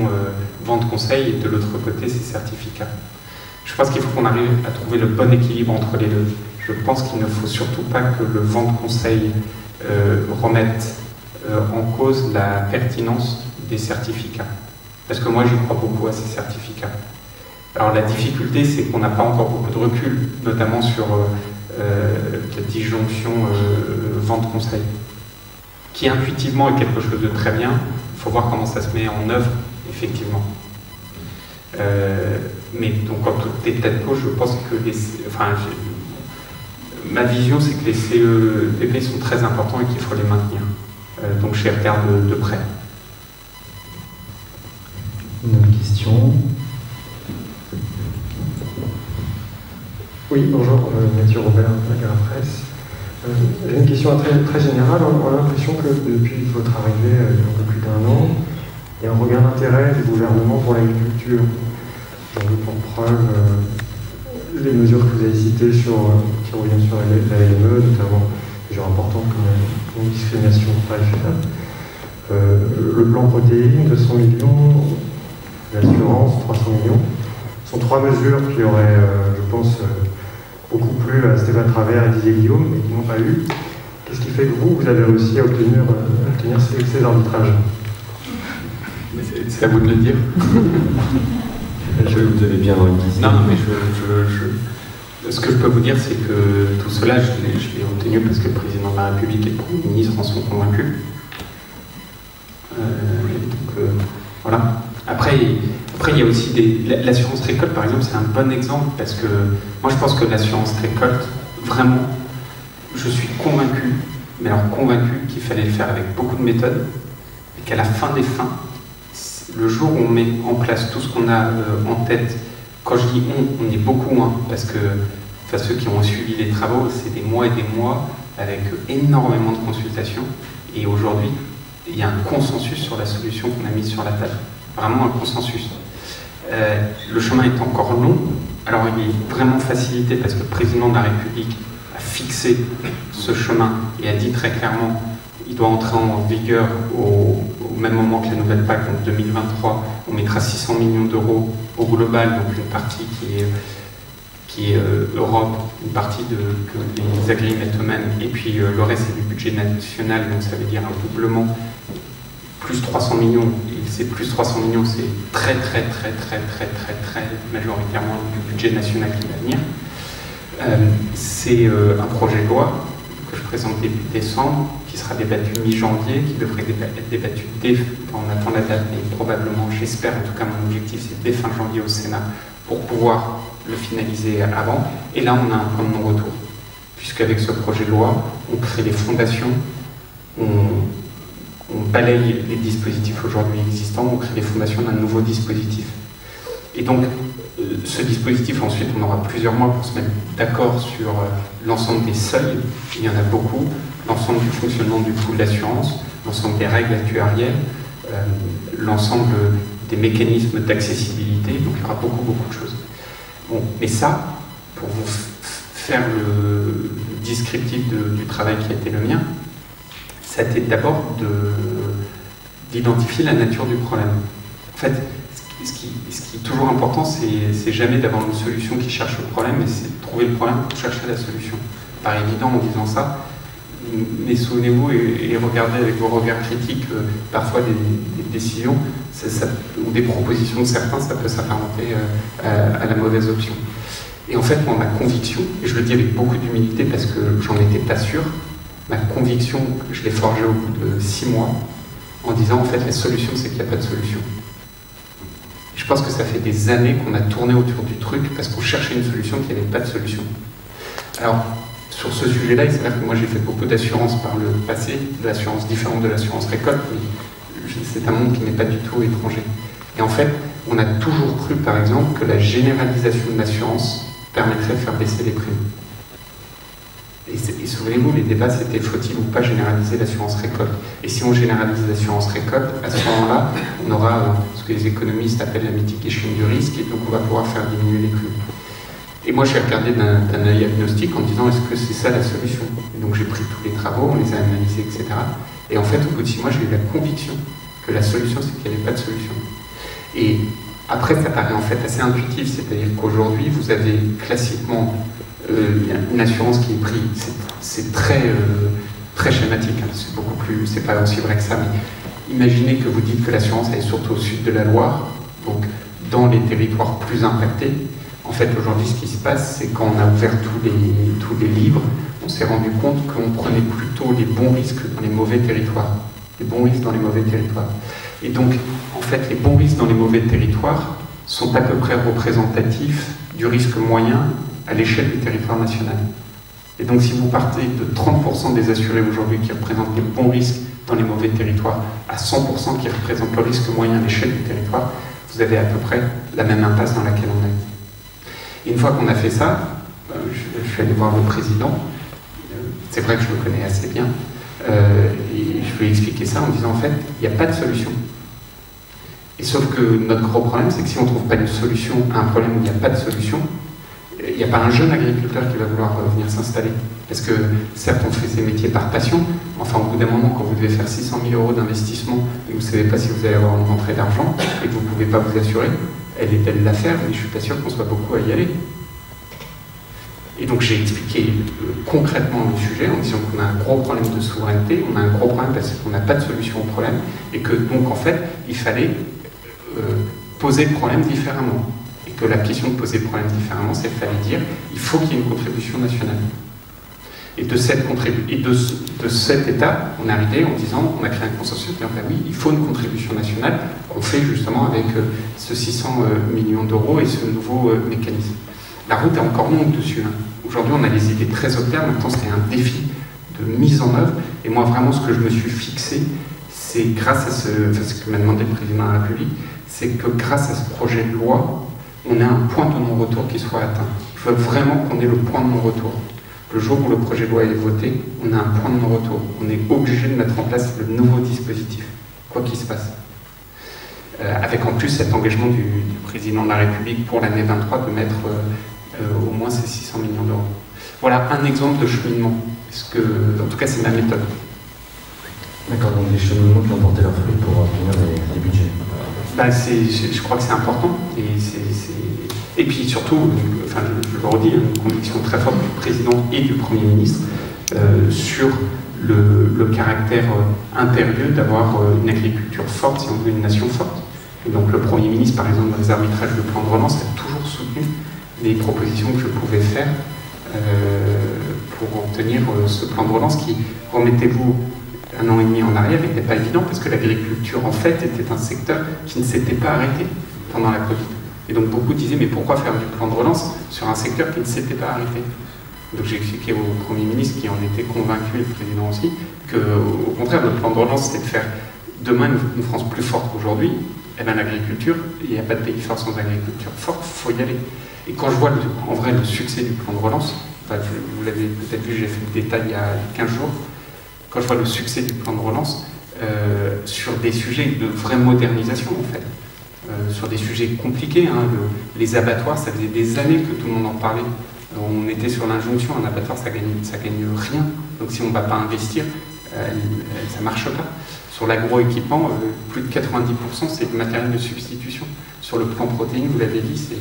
vente-conseil et de l'autre côté ces certificats. Je pense qu'il faut qu'on arrive à trouver le bon équilibre entre les deux. Je pense qu'il ne faut surtout pas que le vente-conseil remette en cause la pertinence des certificats. Parce que moi, j'y crois beaucoup à ces certificats. Alors la difficulté, c'est qu'on n'a pas encore beaucoup de recul, notamment sur la disjonction vente-conseil, qui intuitivement est quelque chose de très bien. Il faut voir comment ça se met en œuvre, effectivement. Mais donc, en tout état de cause, je pense que ma vision, c'est que les CEPP sont très importants et qu'il faut les maintenir. Donc, je les regarde de près. Une autre question. Oui, bonjour, Mathieu Robert, la Presse. J'ai une question très générale. On a l'impression que depuis votre arrivée, il y a un peu plus d'1 an, il y a un regain d'intérêt du gouvernement pour l'agriculture. J'en veux pour preuve les mesures que vous avez citées qui reviennent sur la LME, notamment des mesures importantes comme une discrimination tarifaire. Le plan protéines, 200 millions, l'assurance, 300 millions. Ce sont 3 mesures qui auraient, je pense, beaucoup plu à Stéphane Travers et Didier Guillaume, mais qui n'ont pas eu. Qu'est-ce qui fait que vous avez réussi à obtenir ces arbitrages? C'est à vous de le dire. Vous avez bien dit. Non, mais ce que je peux vous dire, c'est que tout cela, je l'ai obtenu parce que le président de la République et le Premier ministre en sont convaincus. Voilà. Après, il y a aussi l'assurance récolte, par exemple, c'est un bon exemple parce que moi, je pense que l'assurance récolte, vraiment, je suis convaincu, mais alors convaincu qu'il fallait le faire avec beaucoup de méthodes et qu'à la fin des fins, le jour où on met en place tout ce qu'on a en tête, quand je dis on est beaucoup, parce que ceux qui ont suivi les travaux, c'est des mois et des mois avec énormément de consultations, et aujourd'hui, il y a un consensus sur la solution qu'on a mise sur la table. Vraiment un consensus. Le chemin est encore long, alors il est vraiment facilité parce que le président de la République a fixé ce chemin et a dit très clairement il doit entrer en vigueur au même moment que la nouvelle PAC, donc 2023, on mettra 600 millions d'euros au global, donc une partie qui est Europe, une partie que les agris mettent eux-mêmes, et puis le reste c'est du budget national, donc ça veut dire un doublement, plus 300 millions, et ces plus 300 millions, c'est très majoritairement du budget national qui va venir. C'est un projet de loi que je présente début décembre, qui sera débattu mi-janvier, qui devrait être débattu on attend la date, mais probablement, j'espère, en tout cas mon objectif, c'est dès fin janvier au Sénat, pour pouvoir le finaliser avant. Et là, on a un point de non-retour, puisqu'avec ce projet de loi, on crée les fondations, on balaye les dispositifs aujourd'hui existants, on crée les fondations d'un nouveau dispositif. Et donc, ce dispositif, ensuite, on aura plusieurs mois pour se mettre d'accord sur l'ensemble des seuils, il y en a beaucoup, l'ensemble du fonctionnement du pool d'assurance, l'ensemble des règles actuarielles, l'ensemble des mécanismes d'accessibilité, donc il y aura beaucoup de choses. Bon, mais ça, pour vous faire le descriptif du travail qui a été le mien, ça a été d'abord d'identifier la nature du problème. En fait, ce qui est toujours important, c'est jamais d'avoir une solution qui cherche le problème, mais c'est de trouver le problème pour chercher la solution. Ça paraît évident en disant ça, mais souvenez-vous et regardez avec vos regards critiques parfois des décisions ou des propositions de certains, ça peut s'apparenter à la mauvaise option. Et en fait, moi, ma conviction, et je le dis avec beaucoup d'humilité parce que j'en étais pas sûr, ma conviction, je l'ai forgée au bout de 6 mois, en disant en fait la solution c'est qu'il n'y a pas de solution. Je pense que ça fait des années qu'on a tourné autour du truc parce qu'on cherchait une solution qu'il n'y avait pas de solution. Alors, sur ce sujet-là, il s'avère que moi j'ai fait beaucoup d'assurance par le passé, de l'assurance différente de l'assurance récolte, mais c'est un monde qui n'est pas du tout étranger. Et en fait, on a toujours cru, par exemple, que la généralisation de l'assurance permettrait de faire baisser les primes. Et souvenez-vous, les débats, c'était faut-il ou pas généraliser l'assurance récolte. Et si on généralise l'assurance récolte, à ce moment-là, on aura ce que les économistes appellent la mitigation du risque, et donc on va pouvoir faire diminuer les primes. Et moi, j'ai regardé d'un œil agnostique en disant, est-ce que c'est ça la solution? Et donc j'ai pris tous les travaux, on les a analysés, etc. Et en fait, au bout de 6 mois, j'ai eu la conviction que la solution, c'est qu'il n'y avait pas de solution. Et après, ça paraît en fait assez intuitif, c'est-à-dire qu'aujourd'hui, vous avez classiquement une assurance qui est prise, c'est très schématique, hein, c'est beaucoup plus, c'est pas aussi vrai que ça, mais imaginez que vous dites que l'assurance est surtout au sud de la Loire, donc dans les territoires plus impactés. En fait, aujourd'hui, ce qui se passe, c'est quand on a ouvert tous les livres, on s'est rendu compte qu'on prenait plutôt les bons risques dans les mauvais territoires. Les bons risques dans les mauvais territoires. Et donc, en fait, les bons risques dans les mauvais territoires sont à peu près représentatifs du risque moyen à l'échelle du territoire national. Et donc, si vous partez de 30% des assurés aujourd'hui qui représentent les bons risques dans les mauvais territoires à 100% qui représentent le risque moyen à l'échelle du territoire, vous avez à peu près la même impasse dans laquelle on est. Et une fois qu'on a fait ça, je suis allé voir le président, c'est vrai que je le connais assez bien, et je lui ai expliqué ça en disant en fait, il n'y a pas de solution. Et sauf que notre gros problème, c'est que si on ne trouve pas une solution à un problème où il n'y a pas de solution, il n'y a pas un jeune agriculteur qui va vouloir venir s'installer. Parce que, certes, on fait ces métiers par passion, enfin, au bout d'un moment, quand vous devez faire 600 000 € d'investissement et que vous ne savez pas si vous allez avoir une rentrée d'argent et que vous ne pouvez pas vous assurer, elle est belle l'affaire, mais je ne suis pas sûr qu'on soit beaucoup à y aller. Et donc, j'ai expliqué concrètement le sujet en disant qu'on a un gros problème de souveraineté, on a un gros problème parce qu'on n'a pas de solution au problème, et que, donc, en fait, il fallait poser le problème différemment. Et que la question de poser le problème différemment, c'est qu'il fallait dire il faut qu'il y ait une contribution nationale. Et de cet état, on est arrivé en disant, on a créé un consensus, ben oui, il faut une contribution nationale, qu'on fait justement avec ce 600 millions d'euros et ce nouveau mécanisme. La route est encore longue dessus. Hein. Aujourd'hui, on a des idées très hautaires, maintenant c'est un défi de mise en œuvre. Et moi, vraiment, ce que je me suis fixé, c'est grâce à ce que m'a demandé le président de la République, c'est que grâce à ce projet de loi, on a un point de non-retour qui soit atteint. Je veux vraiment qu'on ait le point de non-retour. Le jour où le projet de loi est voté, on a un point de non-retour. On est obligé de mettre en place le nouveau dispositif, quoi qu'il se passe. Avec en plus cet engagement du président de la République pour l'année 23 de mettre au moins ces 600 millions d'euros. Voilà un exemple de cheminement. En tout cas, c'est ma méthode. D'accord, donc des cheminements qui ont porté leurs fruits pour obtenir des budgets. Je crois que c'est important. Et puis surtout, enfin, je le redis, une conviction très forte du président et du Premier ministre sur le caractère impérieux d'avoir une agriculture forte si on veut une nation forte. Et donc le Premier ministre, par exemple, dans les arbitrages de plan de relance, a toujours soutenu les propositions que je pouvais faire pour obtenir ce plan de relance qui, remettez-vous, 1 an et demi en arrière, n'était pas évident parce que l'agriculture, en fait, était un secteur qui ne s'était pas arrêté pendant la Covid. Et donc beaucoup disaient, mais pourquoi faire du plan de relance sur un secteur qui ne s'était pas arrêté? Donc j'ai expliqué au Premier ministre, qui en était convaincu, et le Président aussi, qu'au contraire, le plan de relance, c'était de faire demain une France plus forte qu'aujourd'hui. Et bien l'agriculture, il n'y a pas de pays fort sans agriculture forte, il faut y aller. Et quand je vois en vrai le succès du plan de relance, enfin, vous l'avez peut-être vu, j'ai fait le détail il y a 15 jours, quand je vois le succès du plan de relance sur des sujets de vraie modernisation en fait, sur des sujets compliqués, hein, les abattoirs, ça faisait des années que tout le monde en parlait. On était sur l'injonction, un abattoir ça gagne rien, donc si on ne va pas investir, ça ne marche pas. Sur l'agroéquipement, plus de 90% c'est du matériel de substitution. Sur le plan protéines, vous l'avez dit, c'est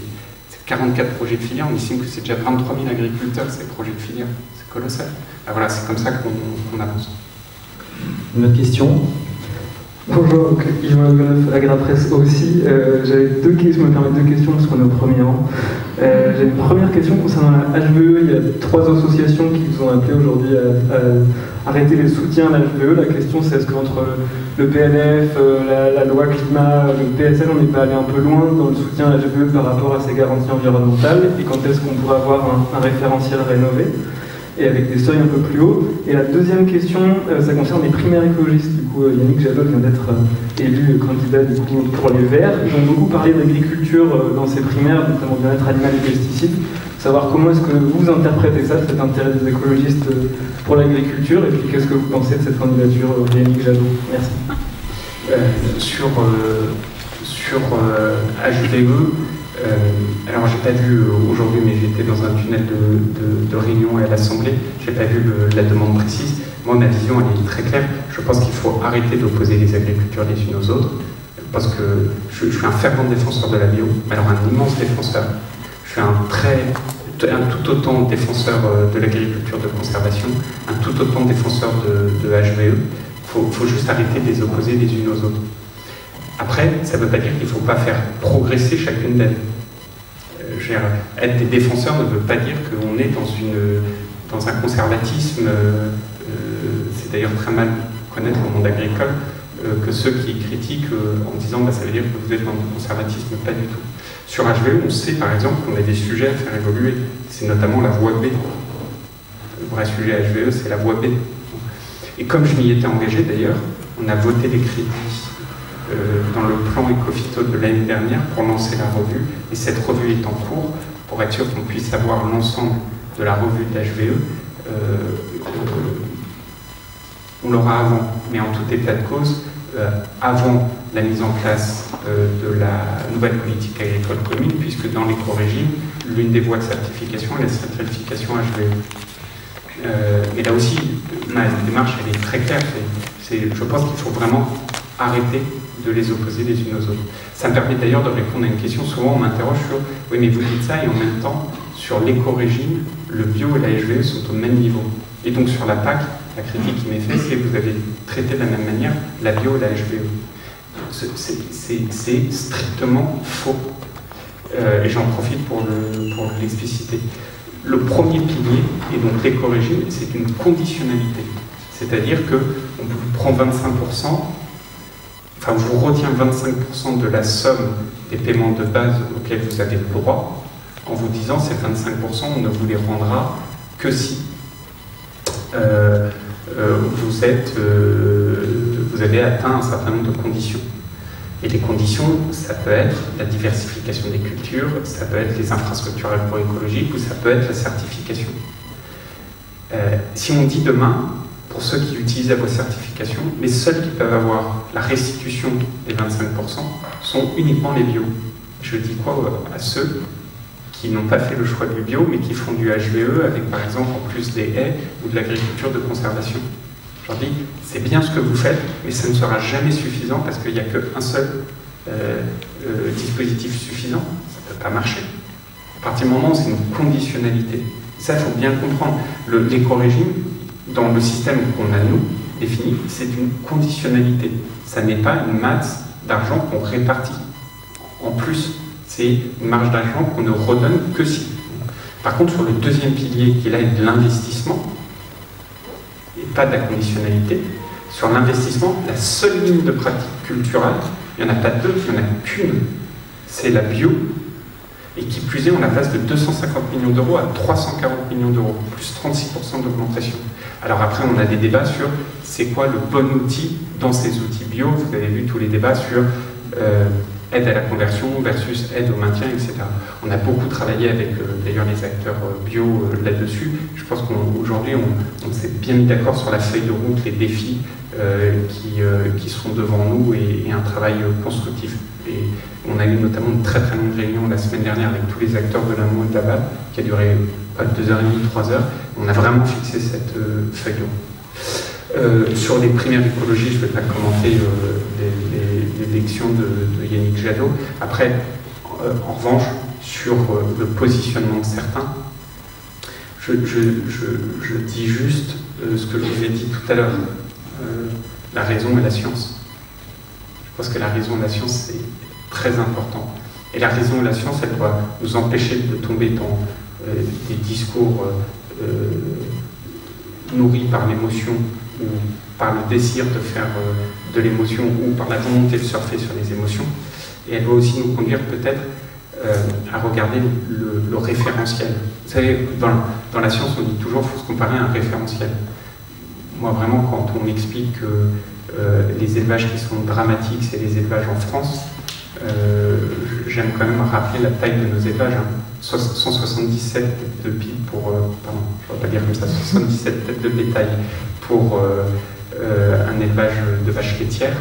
44 projets de filière. On estime que c'est déjà 23 000 agriculteurs, ces projets de filière. C'est colossal. Alors voilà, c'est comme ça qu'on avance. Une autre question? Bonjour, Yvan Agonoff, Agrapresse aussi. J'avais deux questions, je me permets deux questions parce qu'on est au premier rang. J'ai une première question concernant la HVE. Il y a 3 associations qui vous ont appelé aujourd'hui à arrêter les soutiens à la HVE. La question c'est est-ce qu'entre le PLF, la loi climat, le PSL, on n'est pas allé un peu loin dans le soutien à la HVE par rapport à ses garanties environnementales, et quand est-ce qu'on pourrait avoir un référentiel rénové et avec des seuils un peu plus hauts. Et la deuxième question, ça concerne les primaires écologistes. Du coup, Yannick Jadot vient d'être élu candidat du coup, pour les Verts. Ils ont beaucoup parlé d'agriculture dans ces primaires, notamment bien-être animal et pesticides. Savoir comment est-ce que vous interprétez ça, cet intérêt des écologistes pour l'agriculture, et puis qu'est-ce que vous pensez de cette candidature, Yannick Jadot? Merci. Sur HVE, alors j'ai pas vu aujourd'hui, mais j'étais dans un tunnel de réunion à l'Assemblée, j'ai pas vu la demande précise. Moi, ma vision, elle est très claire. Je pense qu'il faut arrêter d'opposer les agricultures les unes aux autres, parce que je suis un fervent défenseur de la bio, alors un immense défenseur. Je suis un tout autant défenseur de l'agriculture de conservation, un tout autant défenseur de HVE. Il faut juste arrêter de les opposer les unes aux autres. Après, ça ne veut pas dire qu'il ne faut pas faire progresser chacune d'elles. Être des défenseurs ne veut pas dire qu'on est dans un conservatisme. C'est d'ailleurs très mal connaître le monde agricole que ceux qui critiquent en disant ça veut dire que vous êtes dans le conservatisme. Pas du tout. Sur HVE, on sait par exemple qu'on a des sujets à faire évoluer. C'est notamment la voie B. Le vrai sujet HVE, c'est la voie B. Et comme je m'y étais engagé d'ailleurs, on a voté les crédits dans le plan Ecophyto de l'année dernière pour lancer la revue, et cette revue est en cours pour être sûr qu'on puisse avoir l'ensemble de la revue de l'HVE. On l'aura avant, mais en tout état de cause, avant la mise en place de la nouvelle politique agricole commune, puisque dans l'éco-régime, l'une des voies de certification est la certification HVE. Mais là aussi, ma démarche elle est très claire. Je pense qu'il faut vraiment arrêter de les opposer les unes aux autres. Ça me permet d'ailleurs de répondre à une question. Souvent on m'interroge sur « oui mais vous dites ça et en même temps, sur l'éco-régime, le bio et la HVE sont au même niveau. » Et donc sur la PAC, la critique qui m'est faite, c'est que vous avez traité de la même manière la bio et la HVE. C'est strictement faux. Et j'en profite pour l'expliciter. Le premier pilier, et donc l'éco-régime, c'est une conditionnalité. C'est-à-dire qu'on vous prend 25%, enfin, on vous retient 25% de la somme des paiements de base auxquels vous avez le droit, en vous disant ces 25%, on ne vous les rendra que si vous avez atteint un certain nombre de conditions. Et les conditions, ça peut être la diversification des cultures, ça peut être les infrastructures agroécologiques ou ça peut être la certification. Si on dit demain, pour ceux qui utilisent la voie certification, les seuls qui peuvent avoir la restitution des 25% sont uniquement les bio. Je dis quoi à ceux qui n'ont pas fait le choix du bio, mais qui font du HVE avec, par exemple, en plus des haies ou de l'agriculture de conservation. Je leur dis, c'est bien ce que vous faites, mais ça ne sera jamais suffisant parce qu'il n'y a qu'un seul dispositif suffisant. Ça ne peut pas marcher. À partir du moment où c'est une conditionnalité. Ça, il faut bien comprendre. L'éco-régime, dans le système qu'on a, nous, défini, c'est une conditionnalité. Ça n'est pas une masse d'argent qu'on répartit. En plus, c'est une marge d'argent qu'on ne redonne que si. Par contre, sur le deuxième pilier, qui là est de l'investissement, et pas de la conditionnalité, sur l'investissement, la seule ligne de pratique culturelle, il n'y en a pas deux, il n'y en a qu'une, c'est la bio, et qui plus est, on la passe de 250 millions d'euros à 340 millions d'euros, plus 36% d'augmentation. Alors après, on a des débats sur c'est quoi le bon outil dans ces outils bio. Vous avez vu tous les débats sur aide à la conversion versus aide au maintien, etc. On a beaucoup travaillé avec d'ailleurs les acteurs bio là-dessus. Je pense qu'aujourd'hui, on s'est bien mis d'accord sur la feuille de route, les défis qui seront devant nous et un travail constructif. Et on a eu notamment une très très longue réunion la semaine dernière avec tous les acteurs de l'amont et de l'aval, qui a duré pas de 2h30, 3 heures. On a vraiment fixé cette feuille de route. Sur les primaires d'écologie, je ne vais pas commenter l'élection de Yannick Jadot. Après, en revanche, sur le positionnement de certains, je dis juste ce que je vous ai dit tout à l'heure, la raison et la science. Je pense que la raison et la science, c'est très important. Et la raison et la science, elle doit nous empêcher de tomber dans des discours nourris par l'émotion ou par le désir de faire de l'émotion ou par la volonté de surfer sur les émotions. Et elle doit aussi nous conduire peut-être à regarder le référentiel. Vous savez, dans la science, on dit toujours qu'il faut se comparer à un référentiel. Moi, vraiment, quand on m'explique que les élevages qui sont dramatiques, c'est les élevages en France, j'aime quand même rappeler la taille de nos élevages. 177 têtes de pile pour... pardon, je ne vais pas dire comme ça, 77 têtes de bétail pour un élevage de vaches laitières.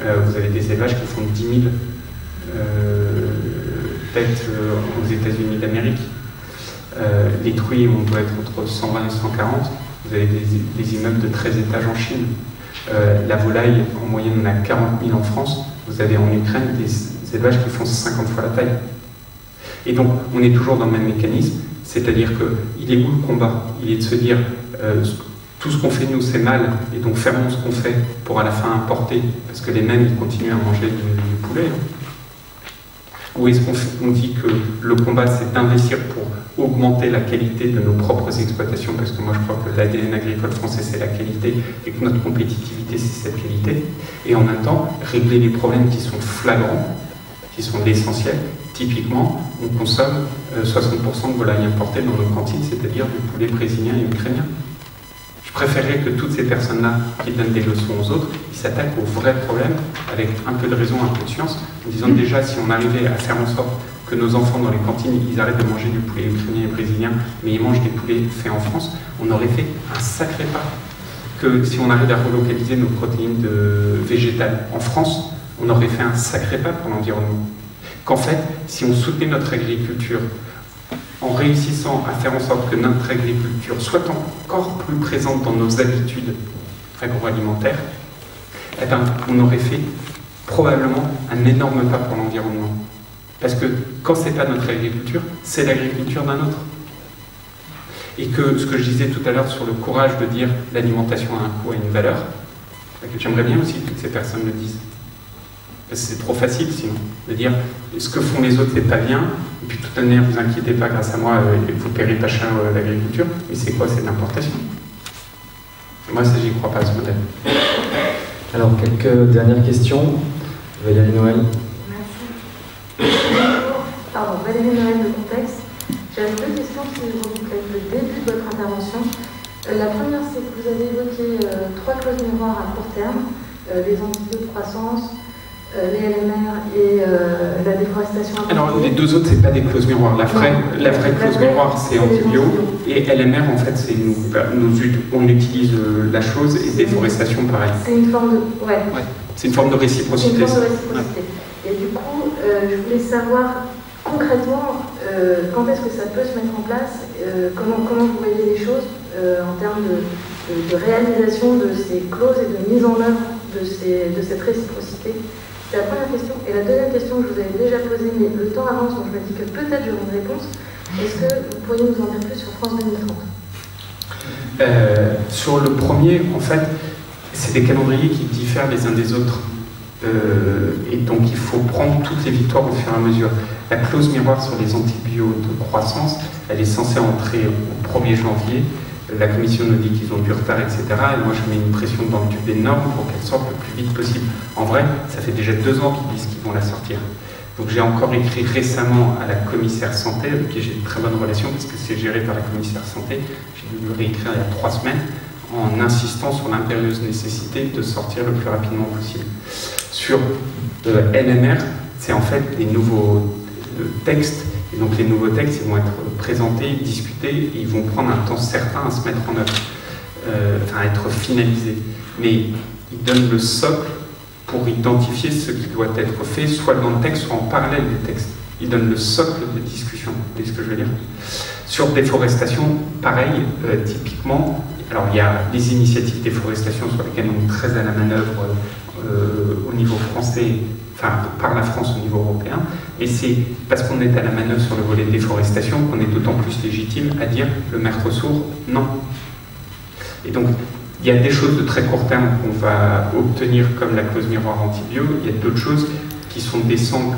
Vous avez des élevages qui font 10 000 têtes aux États-Unis d'Amérique. Les truies, on doit être entre 120 et 140. Vous avez des immeubles de 13 étages en Chine. La volaille, en moyenne, on a 40 000 en France. Vous avez en Ukraine des élevages qui font 50 fois la taille. Et donc, on est toujours dans le même mécanisme, c'est-à-dire qu'il est où le combat? Il est de se dire, tout ce qu'on fait nous, c'est mal, et donc fermons ce qu'on fait pour à la fin importer, parce que les mêmes, ils continuent à manger du poulet. Ou est-ce qu'on dit que le combat, c'est d'investir pour augmenter la qualité de nos propres exploitations, parce que moi, je crois que l'ADN agricole français, c'est la qualité, et que notre compétitivité, c'est cette qualité, et en même temps, régler les problèmes qui sont flagrants, qui sont l'essentiel. Typiquement, on consomme 60% de volailles importées dans nos cantines, c'est-à-dire du poulet brésilien et ukrainien. Je préférerais que toutes ces personnes-là qui donnent des leçons aux autres, ils s'attaquent aux vrais problèmes avec un peu de raison, un peu de science, en disant déjà si on arrivait à faire en sorte que nos enfants dans les cantines, ils arrêtent de manger du poulet ukrainien et brésilien, mais ils mangent des poulets faits en France, on aurait fait un sacré pas. Que si on arrive à relocaliser nos protéines végétales en France, on aurait fait un sacré pas pour l'environnement. Qu'en fait, si on soutenait notre agriculture en réussissant à faire en sorte que notre agriculture soit encore plus présente dans nos habitudes agroalimentaires, eh ben, on aurait fait probablement un énorme pas pour l'environnement. Parce que quand ce n'est pas notre agriculture, c'est l'agriculture d'un autre. Et que ce que je disais tout à l'heure sur le courage de dire l'alimentation a un coût, a une valeur, j'aimerais bien aussi que toutes ces personnes le disent. C'est trop facile sinon, de dire ce que font les autres c'est pas bien, et puis de toute manière vous inquiétez pas, grâce à moi vous paierez pas cher l'agriculture, mais c'est quoi? C'est de l'importation. Moi ça j'y crois pas à ce modèle. Alors quelques dernières questions. Valérie Noël. Merci. Pardon, Valérie Noël de Contexte. J'avais deux questions qui remontent avec le début de votre intervention. La première c'est que vous avez évoqué 3 clauses miroirs à court terme, les antibiotiques de croissance, les LMR et la déforestation. Alors les deux autres, c'est pas des clauses miroirs. La vraie clause miroir, c'est antibio, et LMR, en fait, c'est on utilise la chose, et déforestation, pareil. C'est une forme de... Ouais. C'est une forme de réciprocité. C'est une forme de réciprocité. Ouais. Et du coup, je voulais savoir concrètement quand est-ce que ça peut se mettre en place, comment vous voyez les choses en termes de réalisation de ces clauses et de mise en œuvre de cette réciprocité. C'est la première question. Et la deuxième question que je vous avais déjà posée, mais le temps avance, donc je me dis que peut-être j'aurai une réponse. Est-ce que vous pourriez nous en dire plus sur France 2030 ? Sur le premier, en fait, c'est des calendriers qui diffèrent les uns des autres. Et donc il faut prendre toutes les victoires au fur et à mesure. La clause miroir sur les antibiotiques de croissance, elle est censée entrer au 1er janvier. La Commission nous dit qu'ils ont du retard, etc. Et moi, je mets une pression dans le tube énorme pour qu'elle sorte le plus vite possible. En vrai, ça fait déjà 2 ans qu'ils disent qu'ils vont la sortir. Donc j'ai encore écrit récemment à la commissaire santé, avec qui j'ai de très bonnes relations, parce que c'est géré par la commissaire santé. J'ai dû lui réécrire il y a 3 semaines, en insistant sur l'impérieuse nécessité de sortir le plus rapidement possible. Sur LMR, c'est en fait des nouveaux textes. Et donc les nouveaux textes, ils vont être présentés, discutés, et ils vont prendre un temps certain à se mettre en œuvre, à être finalisés. Mais ils donnent le socle pour identifier ce qui doit être fait, soit dans le texte, soit en parallèle du texte. Ils donnent le socle de discussion, c'est ce que je veux dire. Sur déforestation, pareil, typiquement, Alors il y a les initiatives de déforestation sur lesquelles on est très à la manœuvre au niveau français, enfin par la France au niveau européen, et c'est parce qu'on est à la manœuvre sur le volet déforestation qu'on est d'autant plus légitime à dire le Mercosur non. Et donc il y a des choses de très court terme qu'on va obtenir comme la clause miroir anti-bio, il y a d'autres choses qui sont des socles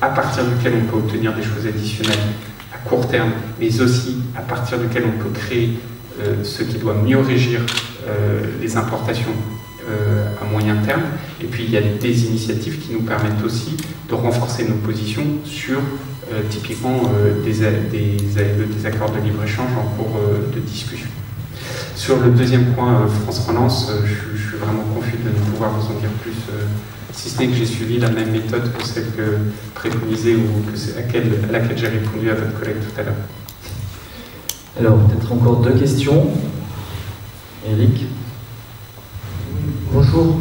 à partir duquel on peut obtenir des choses additionnelles à court terme, mais aussi à partir duquel on peut créer ce qui doit mieux régir les importations à moyen terme. Et puis il y a des initiatives qui nous permettent aussi de renforcer nos positions sur typiquement des accords de libre-échange en cours de discussion. Sur le deuxième point, France Relance, je suis vraiment confus de ne pouvoir vous en dire plus, si ce n'est que j'ai suivi la même méthode que celle que préconisée ou à laquelle j'ai répondu à votre collègue tout à l'heure. Alors, peut-être encore deux questions. Eric. Bonjour,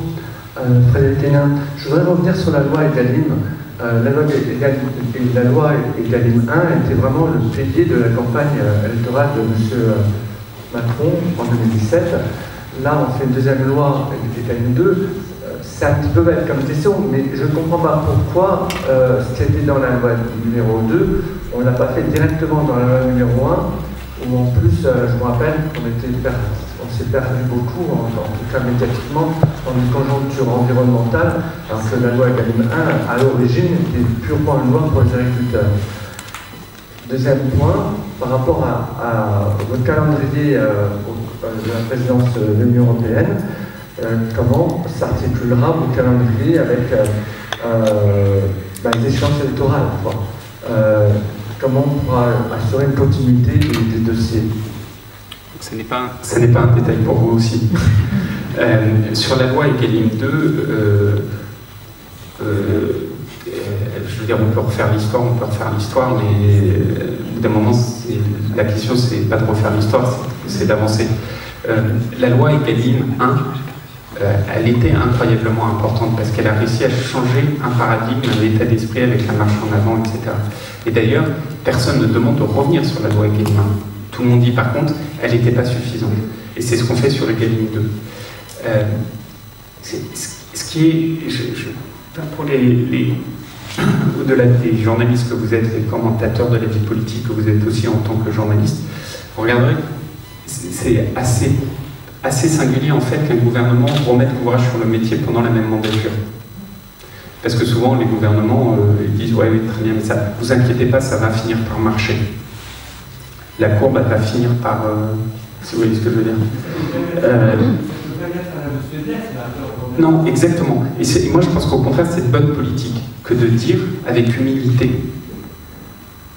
Frédéric Hénin. Je voudrais revenir sur la loi Egalim. La loi Egalim 1 était vraiment le pilier de la campagne électorale de M. Macron en 2017. Là, on fait une deuxième loi Egalim 2. C'est un petit peu bête comme question, mais je ne comprends pas pourquoi ce qui était dans la loi numéro 2, on ne l'a pas fait directement dans la loi numéro 1, où en plus, je me rappelle qu'on s'est perdu beaucoup, en tout cas médiatiquement, dans une conjoncture environnementale, alors que la loi Egalim 1, à l'origine, était purement une loi pour les agriculteurs. Deuxième point, par rapport à votre calendrier de la présidence de l'Union européenne, comment s'articulera votre calendrier avec les échéances électorales, comment on pourra assurer une continuité des dossiers? Ce n'est pas un détail pour vous aussi. Sur la loi Egalim 2, je veux dire, on peut refaire l'histoire, mais au bout d'un moment, la question, c'est pas de refaire l'histoire, c'est d'avancer. La loi Egalim 1, elle était incroyablement importante parce qu'elle a réussi à changer un paradigme, un état d'esprit avec la marche en avant, etc. Et d'ailleurs, personne ne demande de revenir sur la loi Egalim 1. Tout le monde dit par contre, elle n'était pas suffisante. Et c'est ce qu'on fait sur Egalim 2. Ce qui est, pour au-delà des journalistes que vous êtes, les commentateurs de la vie politique que vous êtes aussi en tant que journaliste, vous regarderez, c'est assez singulier en fait qu'un gouvernement remette l'ouvrage sur le métier pendant la même mandature. Parce que souvent les gouvernements ils disent ouais, oui très bien, mais ça, vous inquiétez pas, ça va finir par marcher. La courbe elle va finir par si vous voyez ce que je veux dire. Non, exactement. Et moi je pense qu'au contraire c'est de bonne politique que de dire avec humilité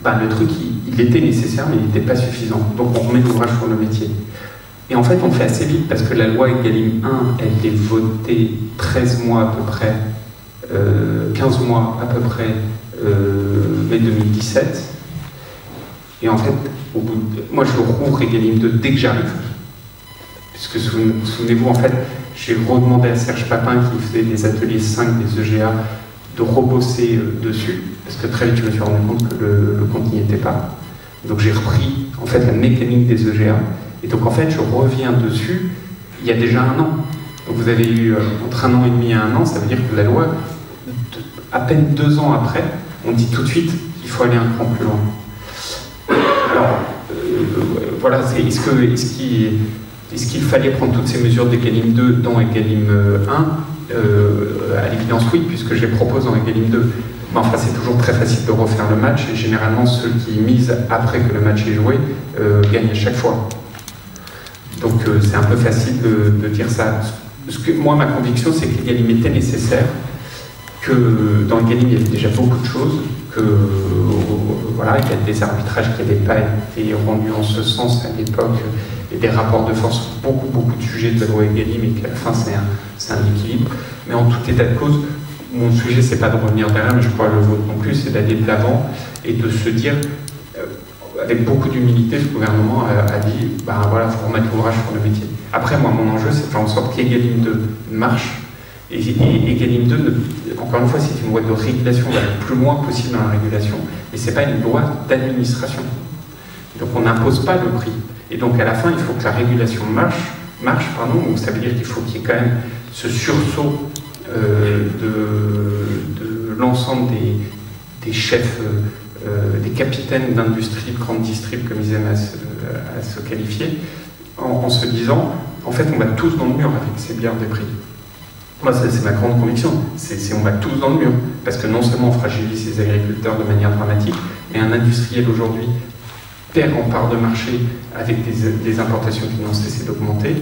le truc il était nécessaire mais il n'était pas suffisant. Donc on remet l'ouvrage sur le métier. Et en fait, on fait assez vite parce que la loi Egalim 1 a été votée 13 mois à peu près, 15 mois à peu près, mai 2017. Et en fait, moi je rouvre Egalim 2 dès que j'arrive. Puisque souvenez-vous, en fait, j'ai redemandé à Serge Papin qui faisait des ateliers 5 des EGA de rebosser dessus. Parce que très vite, je me suis rendu compte que le compte n'y était pas. Donc j'ai repris en fait la mécanique des EGA. Et donc en fait, je reviens dessus il y a déjà 1 an. Donc vous avez eu entre 1 an et demi et 1 an, ça veut dire que la loi, à peine 2 ans après, on dit tout de suite qu'il faut aller un cran plus loin. Alors, voilà, est-ce qu'il fallait prendre toutes ces mesures d'Egalim 2 dans Egalim 1 à l'évidence oui, puisque je les propose dans Egalim 2. Mais enfin, c'est toujours très facile de refaire le match, et généralement ceux qui misent après que le match est joué gagnent à chaque fois. Donc c'est un peu facile de dire ça. Moi, ma conviction, c'est qu'Egalim était nécessaire, que dans Egalim, il y avait déjà beaucoup de choses, que voilà, il y a des arbitrages qui n'avaient pas été rendus en ce sens à l'époque, et des rapports de force sur beaucoup de sujets de la loi Egalim, et qu'à la fin, c'est un équilibre. Mais en tout état de cause, mon sujet, c'est pas de revenir derrière, mais je crois que le vôtre non plus, c'est d'aller de l'avant et de se dire, avec beaucoup d'humilité, ce gouvernement a dit, voilà, il faut remettre l'ouvrage sur le métier. Après, moi, mon enjeu, c'est de faire en sorte qu'Egalim 2 marche, et Egalim 2, encore une fois, c'est une loi de régulation, on va le plus loin possible dans la régulation, mais c'est pas une loi d'administration. Donc on n'impose pas le prix. Et donc à la fin, il faut que la régulation marche, donc ça veut dire qu'il faut qu'il y ait quand même ce sursaut de l'ensemble des chefs, des capitaines d'industrie, de grande distrib, comme ils aiment à se qualifier, en se disant, en fait, on va tous dans le mur avec ces bières des prix. Moi, c'est ma grande conviction, on va tous dans le mur, parce que non seulement on fragilise les agriculteurs de manière dramatique, mais un industriel aujourd'hui perd en part de marché avec des importations qui n'ont cessé d'augmenter,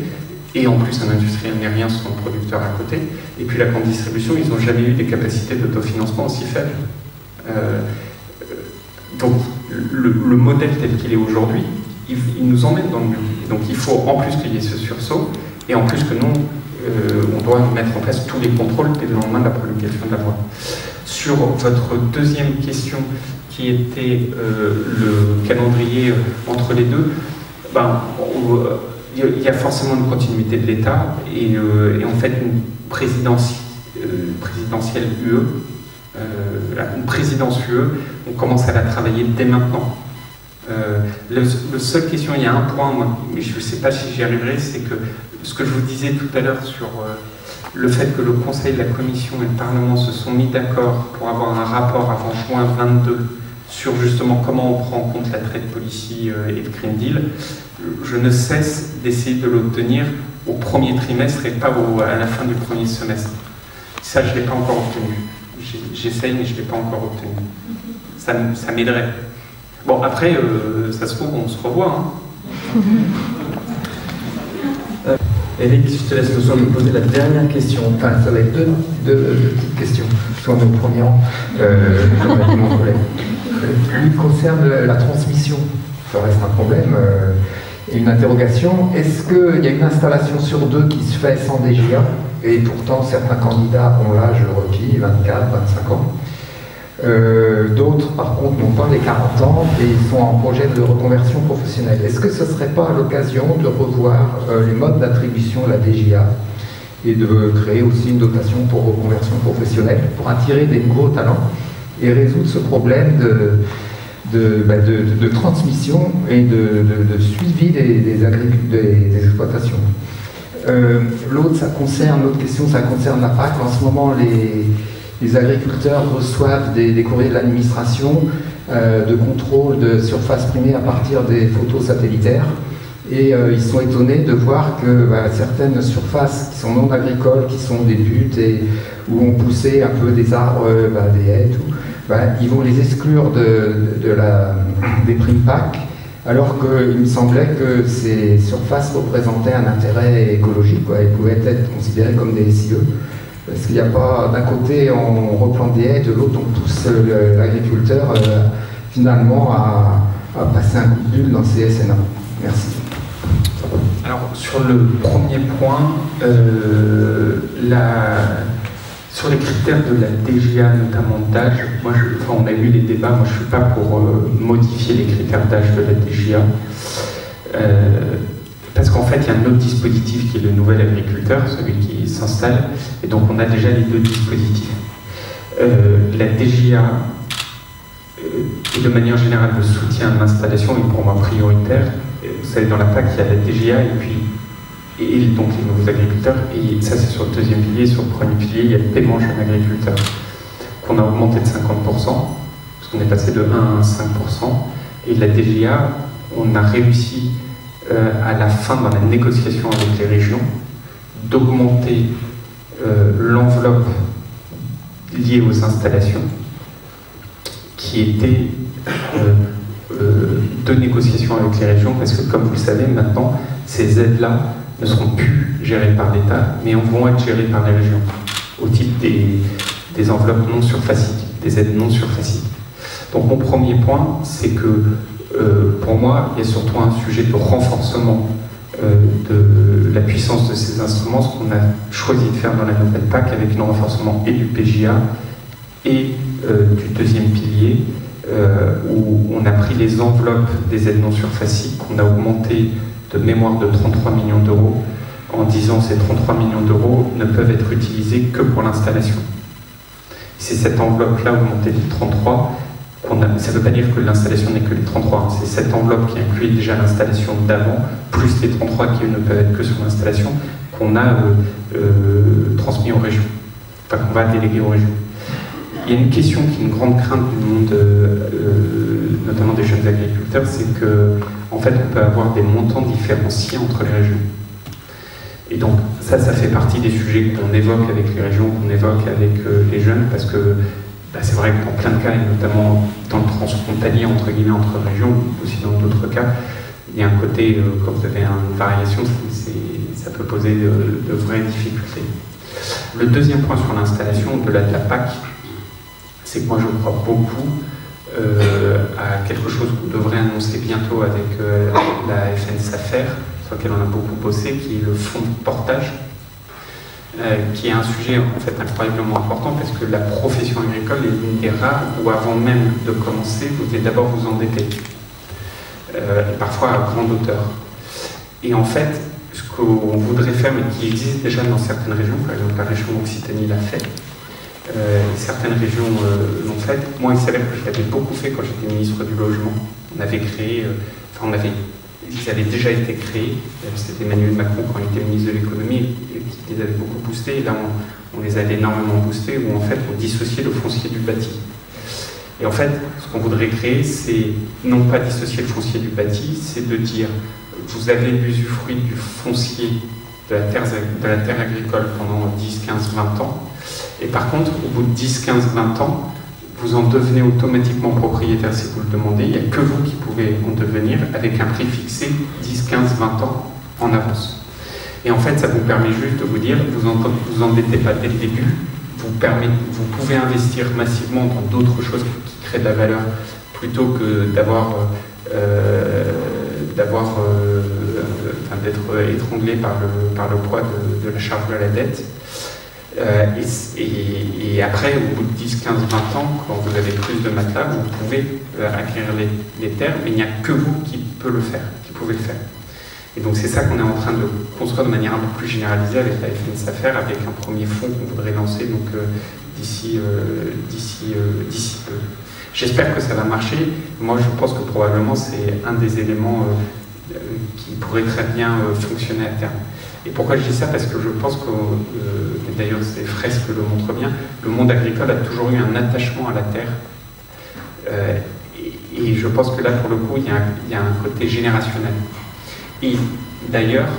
et en plus un industriel n'est rien sans le producteur à côté, et puis la grande distribution, ils n'ont jamais eu des capacités d'autofinancement aussi faibles. Donc le modèle tel qu'il est aujourd'hui, il nous emmène dans le mur. Donc il faut en plus qu'il y ait ce sursaut, et en plus que nous, on doit mettre en place tous les contrôles dès le lendemain de la promulgation de la loi. Sur votre deuxième question, qui était le calendrier entre les deux, il y a forcément une continuité de l'État et en fait une présidentielle UE, une présidence UE, on commence à la travailler dès maintenant. La seule question, il y a un point, moi, mais je ne sais pas si j'y arriverai, c'est que ce que je vous disais tout à l'heure sur le fait que le Conseil, la Commission et le Parlement se sont mis d'accord pour avoir un rapport avant juin 22 sur justement comment on prend en compte la trade policy et le Green Deal, je ne cesse d'essayer de l'obtenir au premier trimestre et pas à la fin du premier semestre. Ça, je ne l'ai pas encore obtenu. J'essaye, mais je ne l'ai pas encore obtenu. Ça m'aiderait. Bon, après, ça se trouve, on se revoit. Eric, je te laisse le soin de me poser la dernière question. Enfin, ça va être deux petites questions. Soit au premier rang, comme a dit mon collègue. Lui concerne la transmission. Ça reste un problème. Et une interrogation. Est-ce qu'il y a une installation sur deux qui se fait sans DGA? Et pourtant, certains candidats ont l'âge requis, 24, 25 ans. D'autres, par contre, n'ont pas les 40 ans et ils sont en projet de reconversion professionnelle. Est-ce que ce ne serait pas l'occasion de revoir les modes d'attribution de la DGA et de créer aussi une dotation pour reconversion professionnelle pour attirer des nouveaux talents et résoudre ce problème de transmission et de suivi des exploitations? L'autre question, ça concerne la PAC. En ce moment, les agriculteurs reçoivent des courriers de l'administration de contrôle de surface primée à partir des photos satellitaires. Et ils sont étonnés de voir que certaines surfaces qui sont non agricoles, qui sont des buttes et où on poussait un peu des arbres, des haies, tout, ils vont les exclure des primes PAC, alors qu'il me semblait que ces surfaces représentaient un intérêt écologique, et pouvaient être considérées comme des SIE. Parce qu'il n'y a pas, d'un côté on replante des haies, de l'autre on pousse l'agriculteur finalement à passer un coup de bulle dans ces SNA. Merci. Alors sur le premier point, sur les critères de la DGA, notamment d'âge, on a eu les débats, moi je ne suis pas pour modifier les critères d'âge de la DGA. Parce qu'en fait, il y a un autre dispositif qui est le nouvel agriculteur, celui qui s'installe, et donc on a déjà les deux dispositifs. La DGA est de manière générale le soutien de l'installation est pour moi prioritaire. Vous savez, dans la PAC, il y a la DGA et donc les nouveaux agriculteurs, et ça c'est sur le deuxième pilier. Sur le premier pilier, il y a le paiement jeune agriculteur, qu'on a augmenté de 50%, parce qu'on est passé de 1 à 5%, et la DGA, on a réussi à la fin, dans la négociation avec les régions, d'augmenter l'enveloppe liée aux installations, qui était de négociation avec les régions, parce que comme vous le savez, maintenant, ces aides-là ne seront plus gérées par l'État, mais vont être gérées par les régions, au titre des enveloppes non surfaciques, des aides non surfaciques. Donc mon premier point, c'est que pour moi, il y a surtout un sujet de renforcement de la puissance de ces instruments, ce qu'on a choisi de faire dans la nouvelle PAC avec le renforcement et du PJA et du deuxième pilier, où on a pris les enveloppes des aides non surfaciques, qu'on a augmenté de mémoire de 33 millions d'euros, en disant ces 33 millions d'euros ne peuvent être utilisés que pour l'installation. C'est cette enveloppe-là augmentée de 33 Ça ne veut pas dire que l'installation n'est que les 33, hein. C'est cette enveloppe qui inclut déjà l'installation d'avant, plus les 33 qui ne peuvent être que sur l'installation, qu'on a transmis aux régions, enfin qu'on va déléguer aux régions. Il y a une question qui est une grande crainte du monde, notamment des jeunes agriculteurs, c'est qu'en fait on peut avoir des montants différenciés entre les régions. Et donc ça fait partie des sujets qu'on évoque avec les régions, qu'on évoque avec les jeunes, parce que c'est vrai que dans plein de cas, et notamment dans le transfrontalier, entre guillemets, entre régions, aussi dans d'autres cas, il y a un côté, quand vous avez une variation, ça peut poser de vraies difficultés. Le deuxième point sur l'installation, au-delà de la PAC, c'est que moi je crois beaucoup à quelque chose qu'on devrait annoncer bientôt avec la FNSAFER, sur lequel on a beaucoup bossé, qui est le fonds de portage, qui est un sujet en fait incroyablement important parce que la profession agricole est l'une des rares où avant même de commencer, vous devez d'abord vous endetter, et parfois à grande hauteur. Et en fait, ce qu'on voudrait faire, mais qui existe déjà dans certaines régions, par exemple la région Occitanie l'a fait, certaines régions l'ont fait. Moi, il s'avère que je l'avais beaucoup fait quand j'étais ministre du Logement. On avait créé, ils avaient déjà été créés. C'était Emmanuel Macron quand il était ministre de l'économie qui les avait beaucoup boostés. Et là, on les avait énormément boostés, où en fait, on dissociait le foncier du bâti. Et en fait, ce qu'on voudrait créer, c'est non pas dissocier le foncier du bâti, c'est de dire, vous avez l'usufruit du foncier de la terre agricole pendant 10, 15, 20 ans. Et par contre, au bout de 10, 15, 20 ans, vous en devenez automatiquement propriétaire si vous le demandez. Il n'y a que vous qui pouvez en devenir avec un prix fixé 10, 15, 20 ans en avance. Et en fait, ça vous permet juste de vous dire, vous endettez pas dès le début, vous pouvez investir massivement dans d'autres choses qui créent de la valeur plutôt que d'être étranglé par le poids de la charge de la dette. Et après, au bout de 10, 15, 20 ans, quand vous avez plus de matelas, vous pouvez acquérir les terres, mais il n'y a que vous qui pouvez le faire. Et donc c'est ça qu'on est en train de construire de manière un peu plus généralisée avec la FNSAFER, avec un premier fonds qu'on voudrait lancer d'ici peu. J'espère que ça va marcher. Moi, je pense que probablement c'est un des éléments qui pourrait très bien fonctionner à terme. Et pourquoi je dis ça? Parce que je pense que, et d'ailleurs ces fresques le montrent bien, le monde agricole a toujours eu un attachement à la terre. Et je pense que là, pour le coup, il y a un côté générationnel. Et d'ailleurs,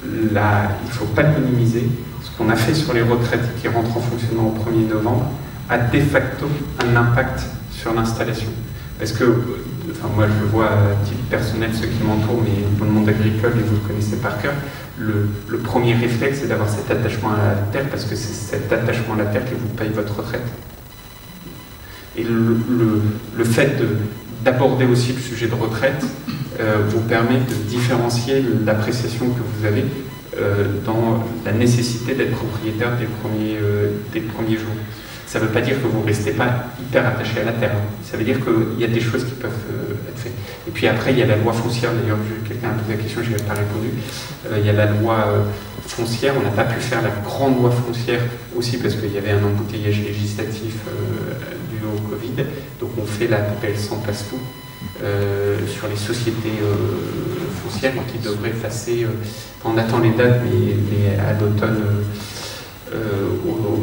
il ne faut pas le minimiser. Ce qu'on a fait sur les retraites qui rentrent en fonctionnement au 1er novembre a de facto un impact sur l'installation. Parce que, moi je le vois à titre personnel, ceux qui m'entourent, mais dans le monde agricole, et vous le connaissez par cœur, le premier réflexe, c'est d'avoir cet attachement à la terre, parce que c'est cet attachement à la terre qui vous paye votre retraite. Et le fait d'aborder aussi le sujet de retraite vous permet de différencier l'appréciation que vous avez dans la nécessité d'être propriétaire dès le premier jour. Ça ne veut pas dire que vous ne restez pas hyper attaché à la terre. Ça veut dire qu'il y a des choses qui peuvent être faites. Et puis après, il y a la loi foncière. D'ailleurs, quelqu'un a posé la question, je n'ai pas répondu. Il y a la loi foncière. On n'a pas pu faire la grande loi foncière aussi parce qu'il y avait un embouteillage législatif dû au Covid. Donc on fait la PPL sans passe-tout sur les sociétés foncières qui devraient passer, on attend les dates, mais à l'automne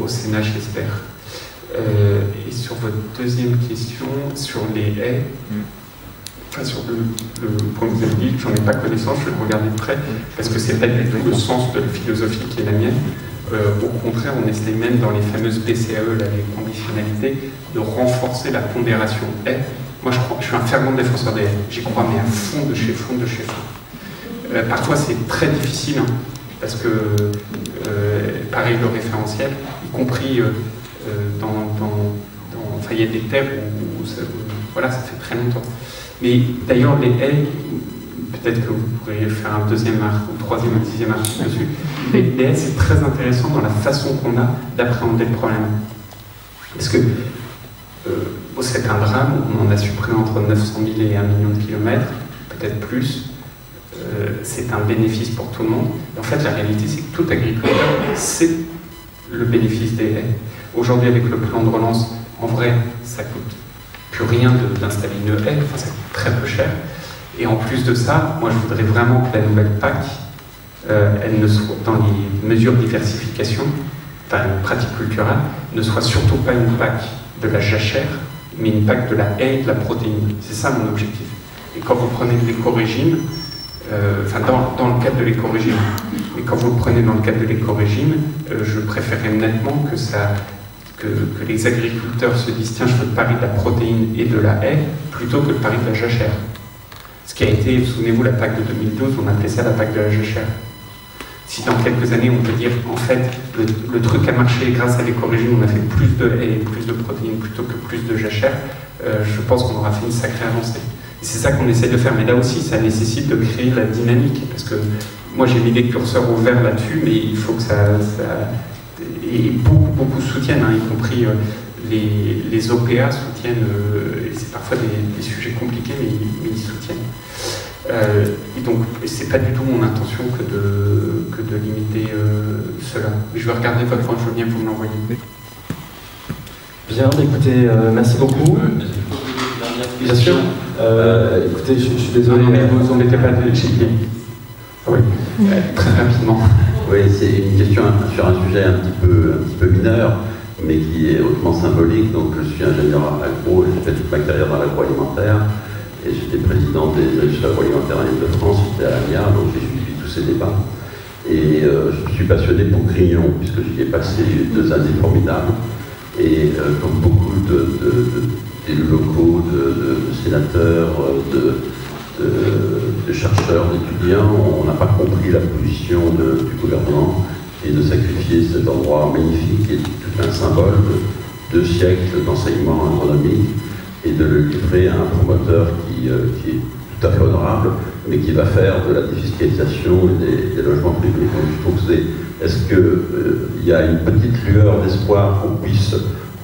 au Sénat, j'espère. Et sur votre deuxième question, sur les haies, enfin sur le point que vous avez dit, j'en ai pas connaissance, je vais le regarder de près, parce que c'est pas du tout le sens de la philosophie qui est la mienne. Au contraire, on essaie même dans les fameuses BCAE, là, les conditionnalités, de renforcer la pondération haies. Moi, je suis un fervent défenseur des haies. J'y crois, mais à fond de chez fond. Parfois, c'est très difficile, hein, parce que, pareil, le référentiel, y compris il y a des terres où ça fait très longtemps. Mais d'ailleurs, les haies, peut-être que vous pourriez faire un deuxième article, ou troisième ou dixième article dessus, les haies, c'est très intéressant dans la façon qu'on a d'appréhender le problème. Parce que c'est un drame, on en a supprimé entre 900 000 et 1 million de kilomètres, peut-être plus. C'est un bénéfice pour tout le monde. Et en fait, la réalité, c'est que tout agriculteur, c'est le bénéfice des haies. Aujourd'hui, avec le plan de relance, en vrai, ça coûte plus rien d'installer une haie, enfin ça coûte très peu cher. Et en plus de ça, moi je voudrais vraiment que la nouvelle PAC, elle ne soit, dans les mesures de diversification, enfin une pratique culturelle, ne soit surtout pas une PAC de la jachère, mais une PAC de la haie et de la protéine. C'est ça mon objectif. Et quand vous prenez de l'éco-régime, enfin dans le cadre de l'éco-régime, mais quand vous le prenez dans le cadre de l'éco-régime, je préférerais nettement que les agriculteurs se disent tiens, je veux le pari de la protéine et de la haie plutôt que le pari de la jachère. Ce qui a été, souvenez-vous, la PAC de 2012, on appelait ça la PAC de la jachère. Si dans quelques années on peut dire en fait le truc a marché grâce à l'éco-régime, on a fait plus de haies et plus de protéines plutôt que plus de jachère, je pense qu'on aura fait une sacrée avancée. Et c'est ça qu'on essaie de faire, mais là aussi ça nécessite de créer la dynamique, parce que moi j'ai mis des curseurs au vert là-dessus, mais il faut que ça et beaucoup soutiennent, hein, y compris les OPA soutiennent, et c'est parfois des sujets compliqués, mais ils soutiennent. Et donc, c'est pas du tout mon intention que de limiter cela. Je vais regarder votre point, je veux bien que vous me l'envoyez. Bien, écoutez, merci beaucoup. Bien sûr. Écoutez, je suis désolé. Non, mais vous embêtez pas de checker. Oui, très rapidement. Oui, c'est une question sur un sujet un petit peu mineur, mais qui est hautement symbolique. Donc, je suis ingénieur agro et j'ai fait toute ma carrière dans l'agroalimentaire. Et j'étais président des industries agroalimentaires en Île-de-France, j'étais à l'AMIA, donc j'ai suivi tous ces débats. Et je suis passionné pour Grignon, puisque j'y ai passé 2 années formidables. Et comme beaucoup d'élus locaux, de sénateurs, de chercheurs, d'étudiants, on n'a pas compris la position du gouvernement et de sacrifier cet endroit magnifique qui est tout un symbole de 2 siècles d'enseignement agronomique et de le livrer à un promoteur qui est tout à fait honorable, mais qui va faire de la défiscalisation et des logements privés. Donc je trouve que est-ce qu'il y a une petite lueur d'espoir qu'on puisse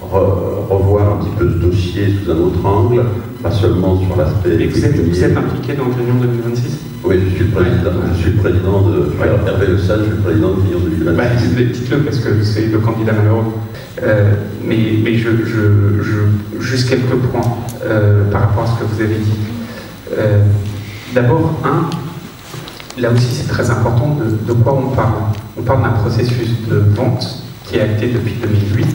revoir un petit peu ce dossier sous un autre angle, pas seulement sur l'aspect... Et vous êtes impliqué dans le Grignon 2026 ? Oui, je suis le président de... Hervé Le Sage, je suis le président de Grignon 2026. Dites-le parce que c'est le candidat malheureux. Mais juste quelques points par rapport à ce que vous avez dit. D'abord, là aussi c'est très important de quoi on parle. On parle d'un processus de vente qui est acté depuis 2008,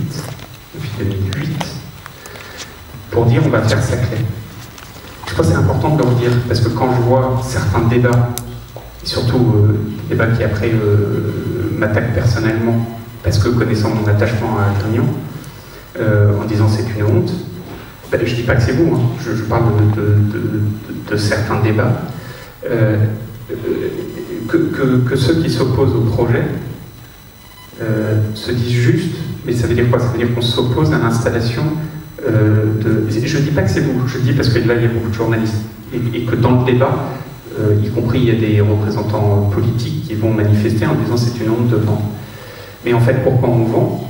pour dire on va faire sacré. Je crois que c'est important de le redire, parce que quand je vois certains débats, et surtout des débats qui après m'attaquent personnellement, parce que connaissant mon attachement à Grignon, en disant c'est une honte, ben, je ne dis pas que c'est vous, hein. Je parle de certains débats, que ceux qui s'opposent au projet se disent juste, mais ça veut dire quoi? Ça veut dire qu'on s'oppose à l'installation je ne dis pas que c'est vous, je dis parce que là il y a beaucoup de journalistes, et que dans le débat, y compris il y a des représentants politiques qui vont manifester en disant c'est une honte de vendre. Mais en fait, pourquoi on vend?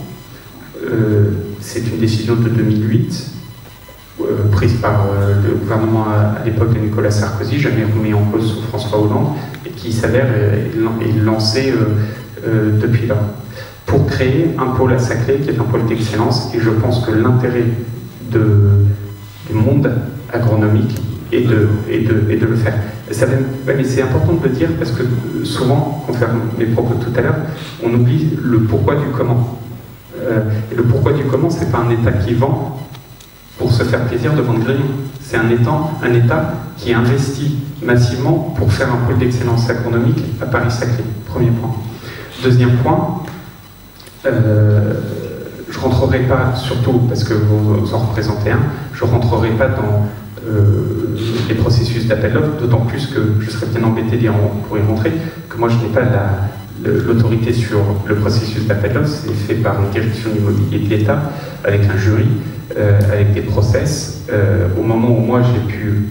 C'est une décision de 2008, prise par le gouvernement à l'époque de Nicolas Sarkozy, jamais remis en cause sous François Hollande, et qui s'avère est lancé depuis là, pour créer un pôle à Saclay qui est un pôle d'excellence. Et je pense que l'intérêt du monde agronomique est de le faire. Mais c'est important de le dire parce que souvent, quand on fait mes propos tout à l'heure, on oublie le pourquoi du comment. Et le pourquoi du comment, c'est pas un État qui vend pour se faire plaisir devant le Grignon. C'est un État qui investit massivement pour faire un pôle d'excellence agronomique à Paris-Saclay. Premier point. Deuxième point, je ne rentrerai pas, surtout parce que vous en représentez un, je ne rentrerai pas dans les processus d'appel d'offres, d'autant plus que je serais bien embêté pour y rentrer, que moi je n'ai pas l'autorité sur le processus d'appel d'offres, c'est fait par une direction d'immobilier de l'État, avec un jury, avec des process. Au moment où moi j'ai pu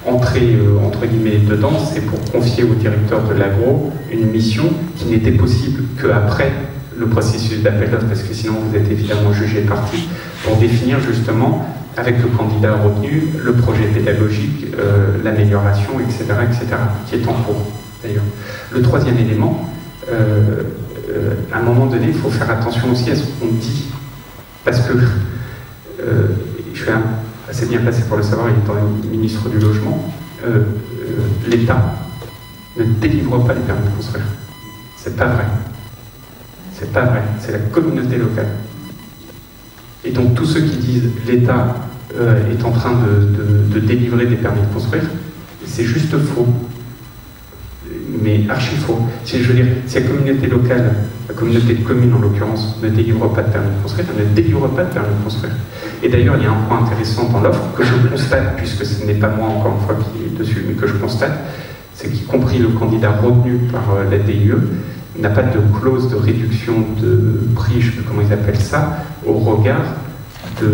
entrer entre guillemets dedans, c'est pour confier au directeur de l'agro une mission qui n'était possible qu'après le processus d'appel d'offres, parce que sinon vous êtes évidemment jugé parti, pour définir justement avec le candidat retenu le projet pédagogique, l'amélioration, etc., qui est en cours d'ailleurs. Le troisième élément, à un moment donné, il faut faire attention aussi à ce qu'on dit, parce que je suis assez bien placé pour le savoir, étant ministre du Logement, l'État ne délivre pas les permis de construire. C'est pas vrai. C'est pas vrai. C'est la communauté locale. Et donc tous ceux qui disent l'État est en train de délivrer des permis de construire, c'est juste faux. Mais archi faux. Si je veux dire, si la communauté locale, la communauté de communes en l'occurrence, ne délivre pas de permis de construire, elle ne délivre pas de permis de construire. Et d'ailleurs, il y a un point intéressant dans l'offre que je constate, puisque ce n'est pas moi encore une fois qui est dessus, mais que je constate, c'est qu'y compris le candidat retenu par la DIE n'a pas de clause de réduction de prix, je ne sais plus comment ils appellent ça, au regard des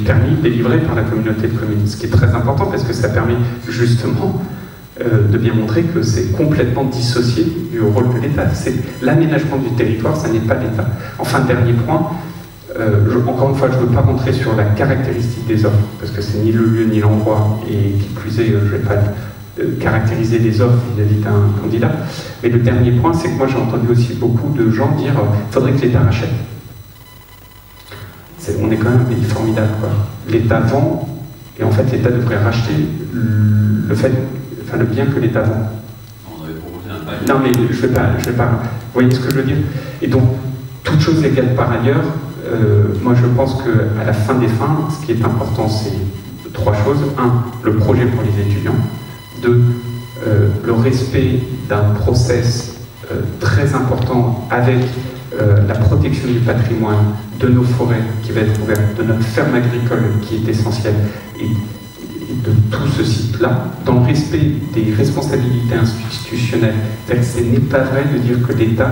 permis délivrés par la communauté de communes. Ce qui est très important parce que ça permet justement de bien montrer que c'est complètement dissocié du rôle de l'État. C'est l'aménagement du territoire, ça n'est pas l'État. Enfin, dernier point, encore une fois, je ne veux pas rentrer sur la caractéristique des offres, parce que c'est ni le lieu ni l'endroit, et qui plus est, je ne vais pas caractériser les offres vis-à-vis d'un candidat. Mais le dernier point, c'est que moi j'ai entendu aussi beaucoup de gens dire qu'il faudrait que l'État rachète. On est quand même un pays formidable, quoi. L'État vend, et en fait l'État devrait racheter le bien que l'État vend. On avait proposé un bail. Non mais je vais pas. Vous voyez ce que je veux dire? Et donc, toute chose égale par ailleurs, moi je pense qu'à la fin des fins, ce qui est important, c'est trois choses. Un, le projet pour les étudiants. Deux, le respect d'un process très important avec la protection du patrimoine, de nos forêts qui va être ouverte, de notre ferme agricole qui est essentielle, et de tout ce site-là, dans le respect des responsabilités institutionnelles. C'est-à-dire que ce n'est pas vrai de dire que l'État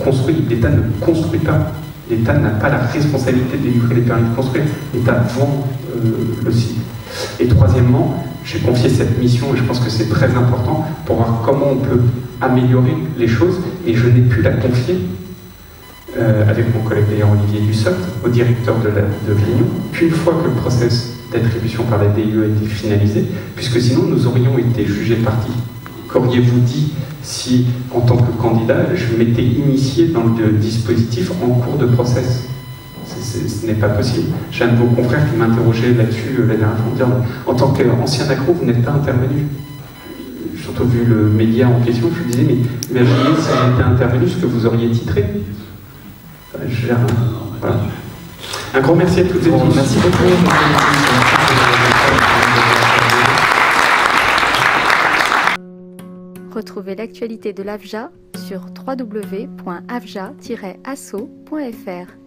construit. L'État ne construit pas. L'État n'a pas la responsabilité de délivrer les permis de construire. L'État vend le site. Et troisièmement, j'ai confié cette mission, et je pense que c'est très important, pour voir comment on peut améliorer les choses, et je n'ai pu la confier avec mon collègue d'ailleurs Olivier Dussopt, au directeur de Grignon, qu'une fois que le process d'attribution par la DIE a été finalisé, puisque sinon nous aurions été jugés partis. Qu'auriez-vous dit si, en tant que candidat, je m'étais initié dans le dispositif en cours de process? Ce n'est pas possible. J'ai un de vos confrères qui m'interrogeait là-dessus la dernière fois, en disant, en tant qu'ancien accro, vous n'êtes pas intervenu. Surtout vu le média en question, je me disais, mais imaginez si vous étiez intervenu, ce que vous auriez titré. Voilà. Un grand merci à toutes et tous. Merci beaucoup. Retrouvez l'actualité de l'AFJA sur www.afja-asso.fr.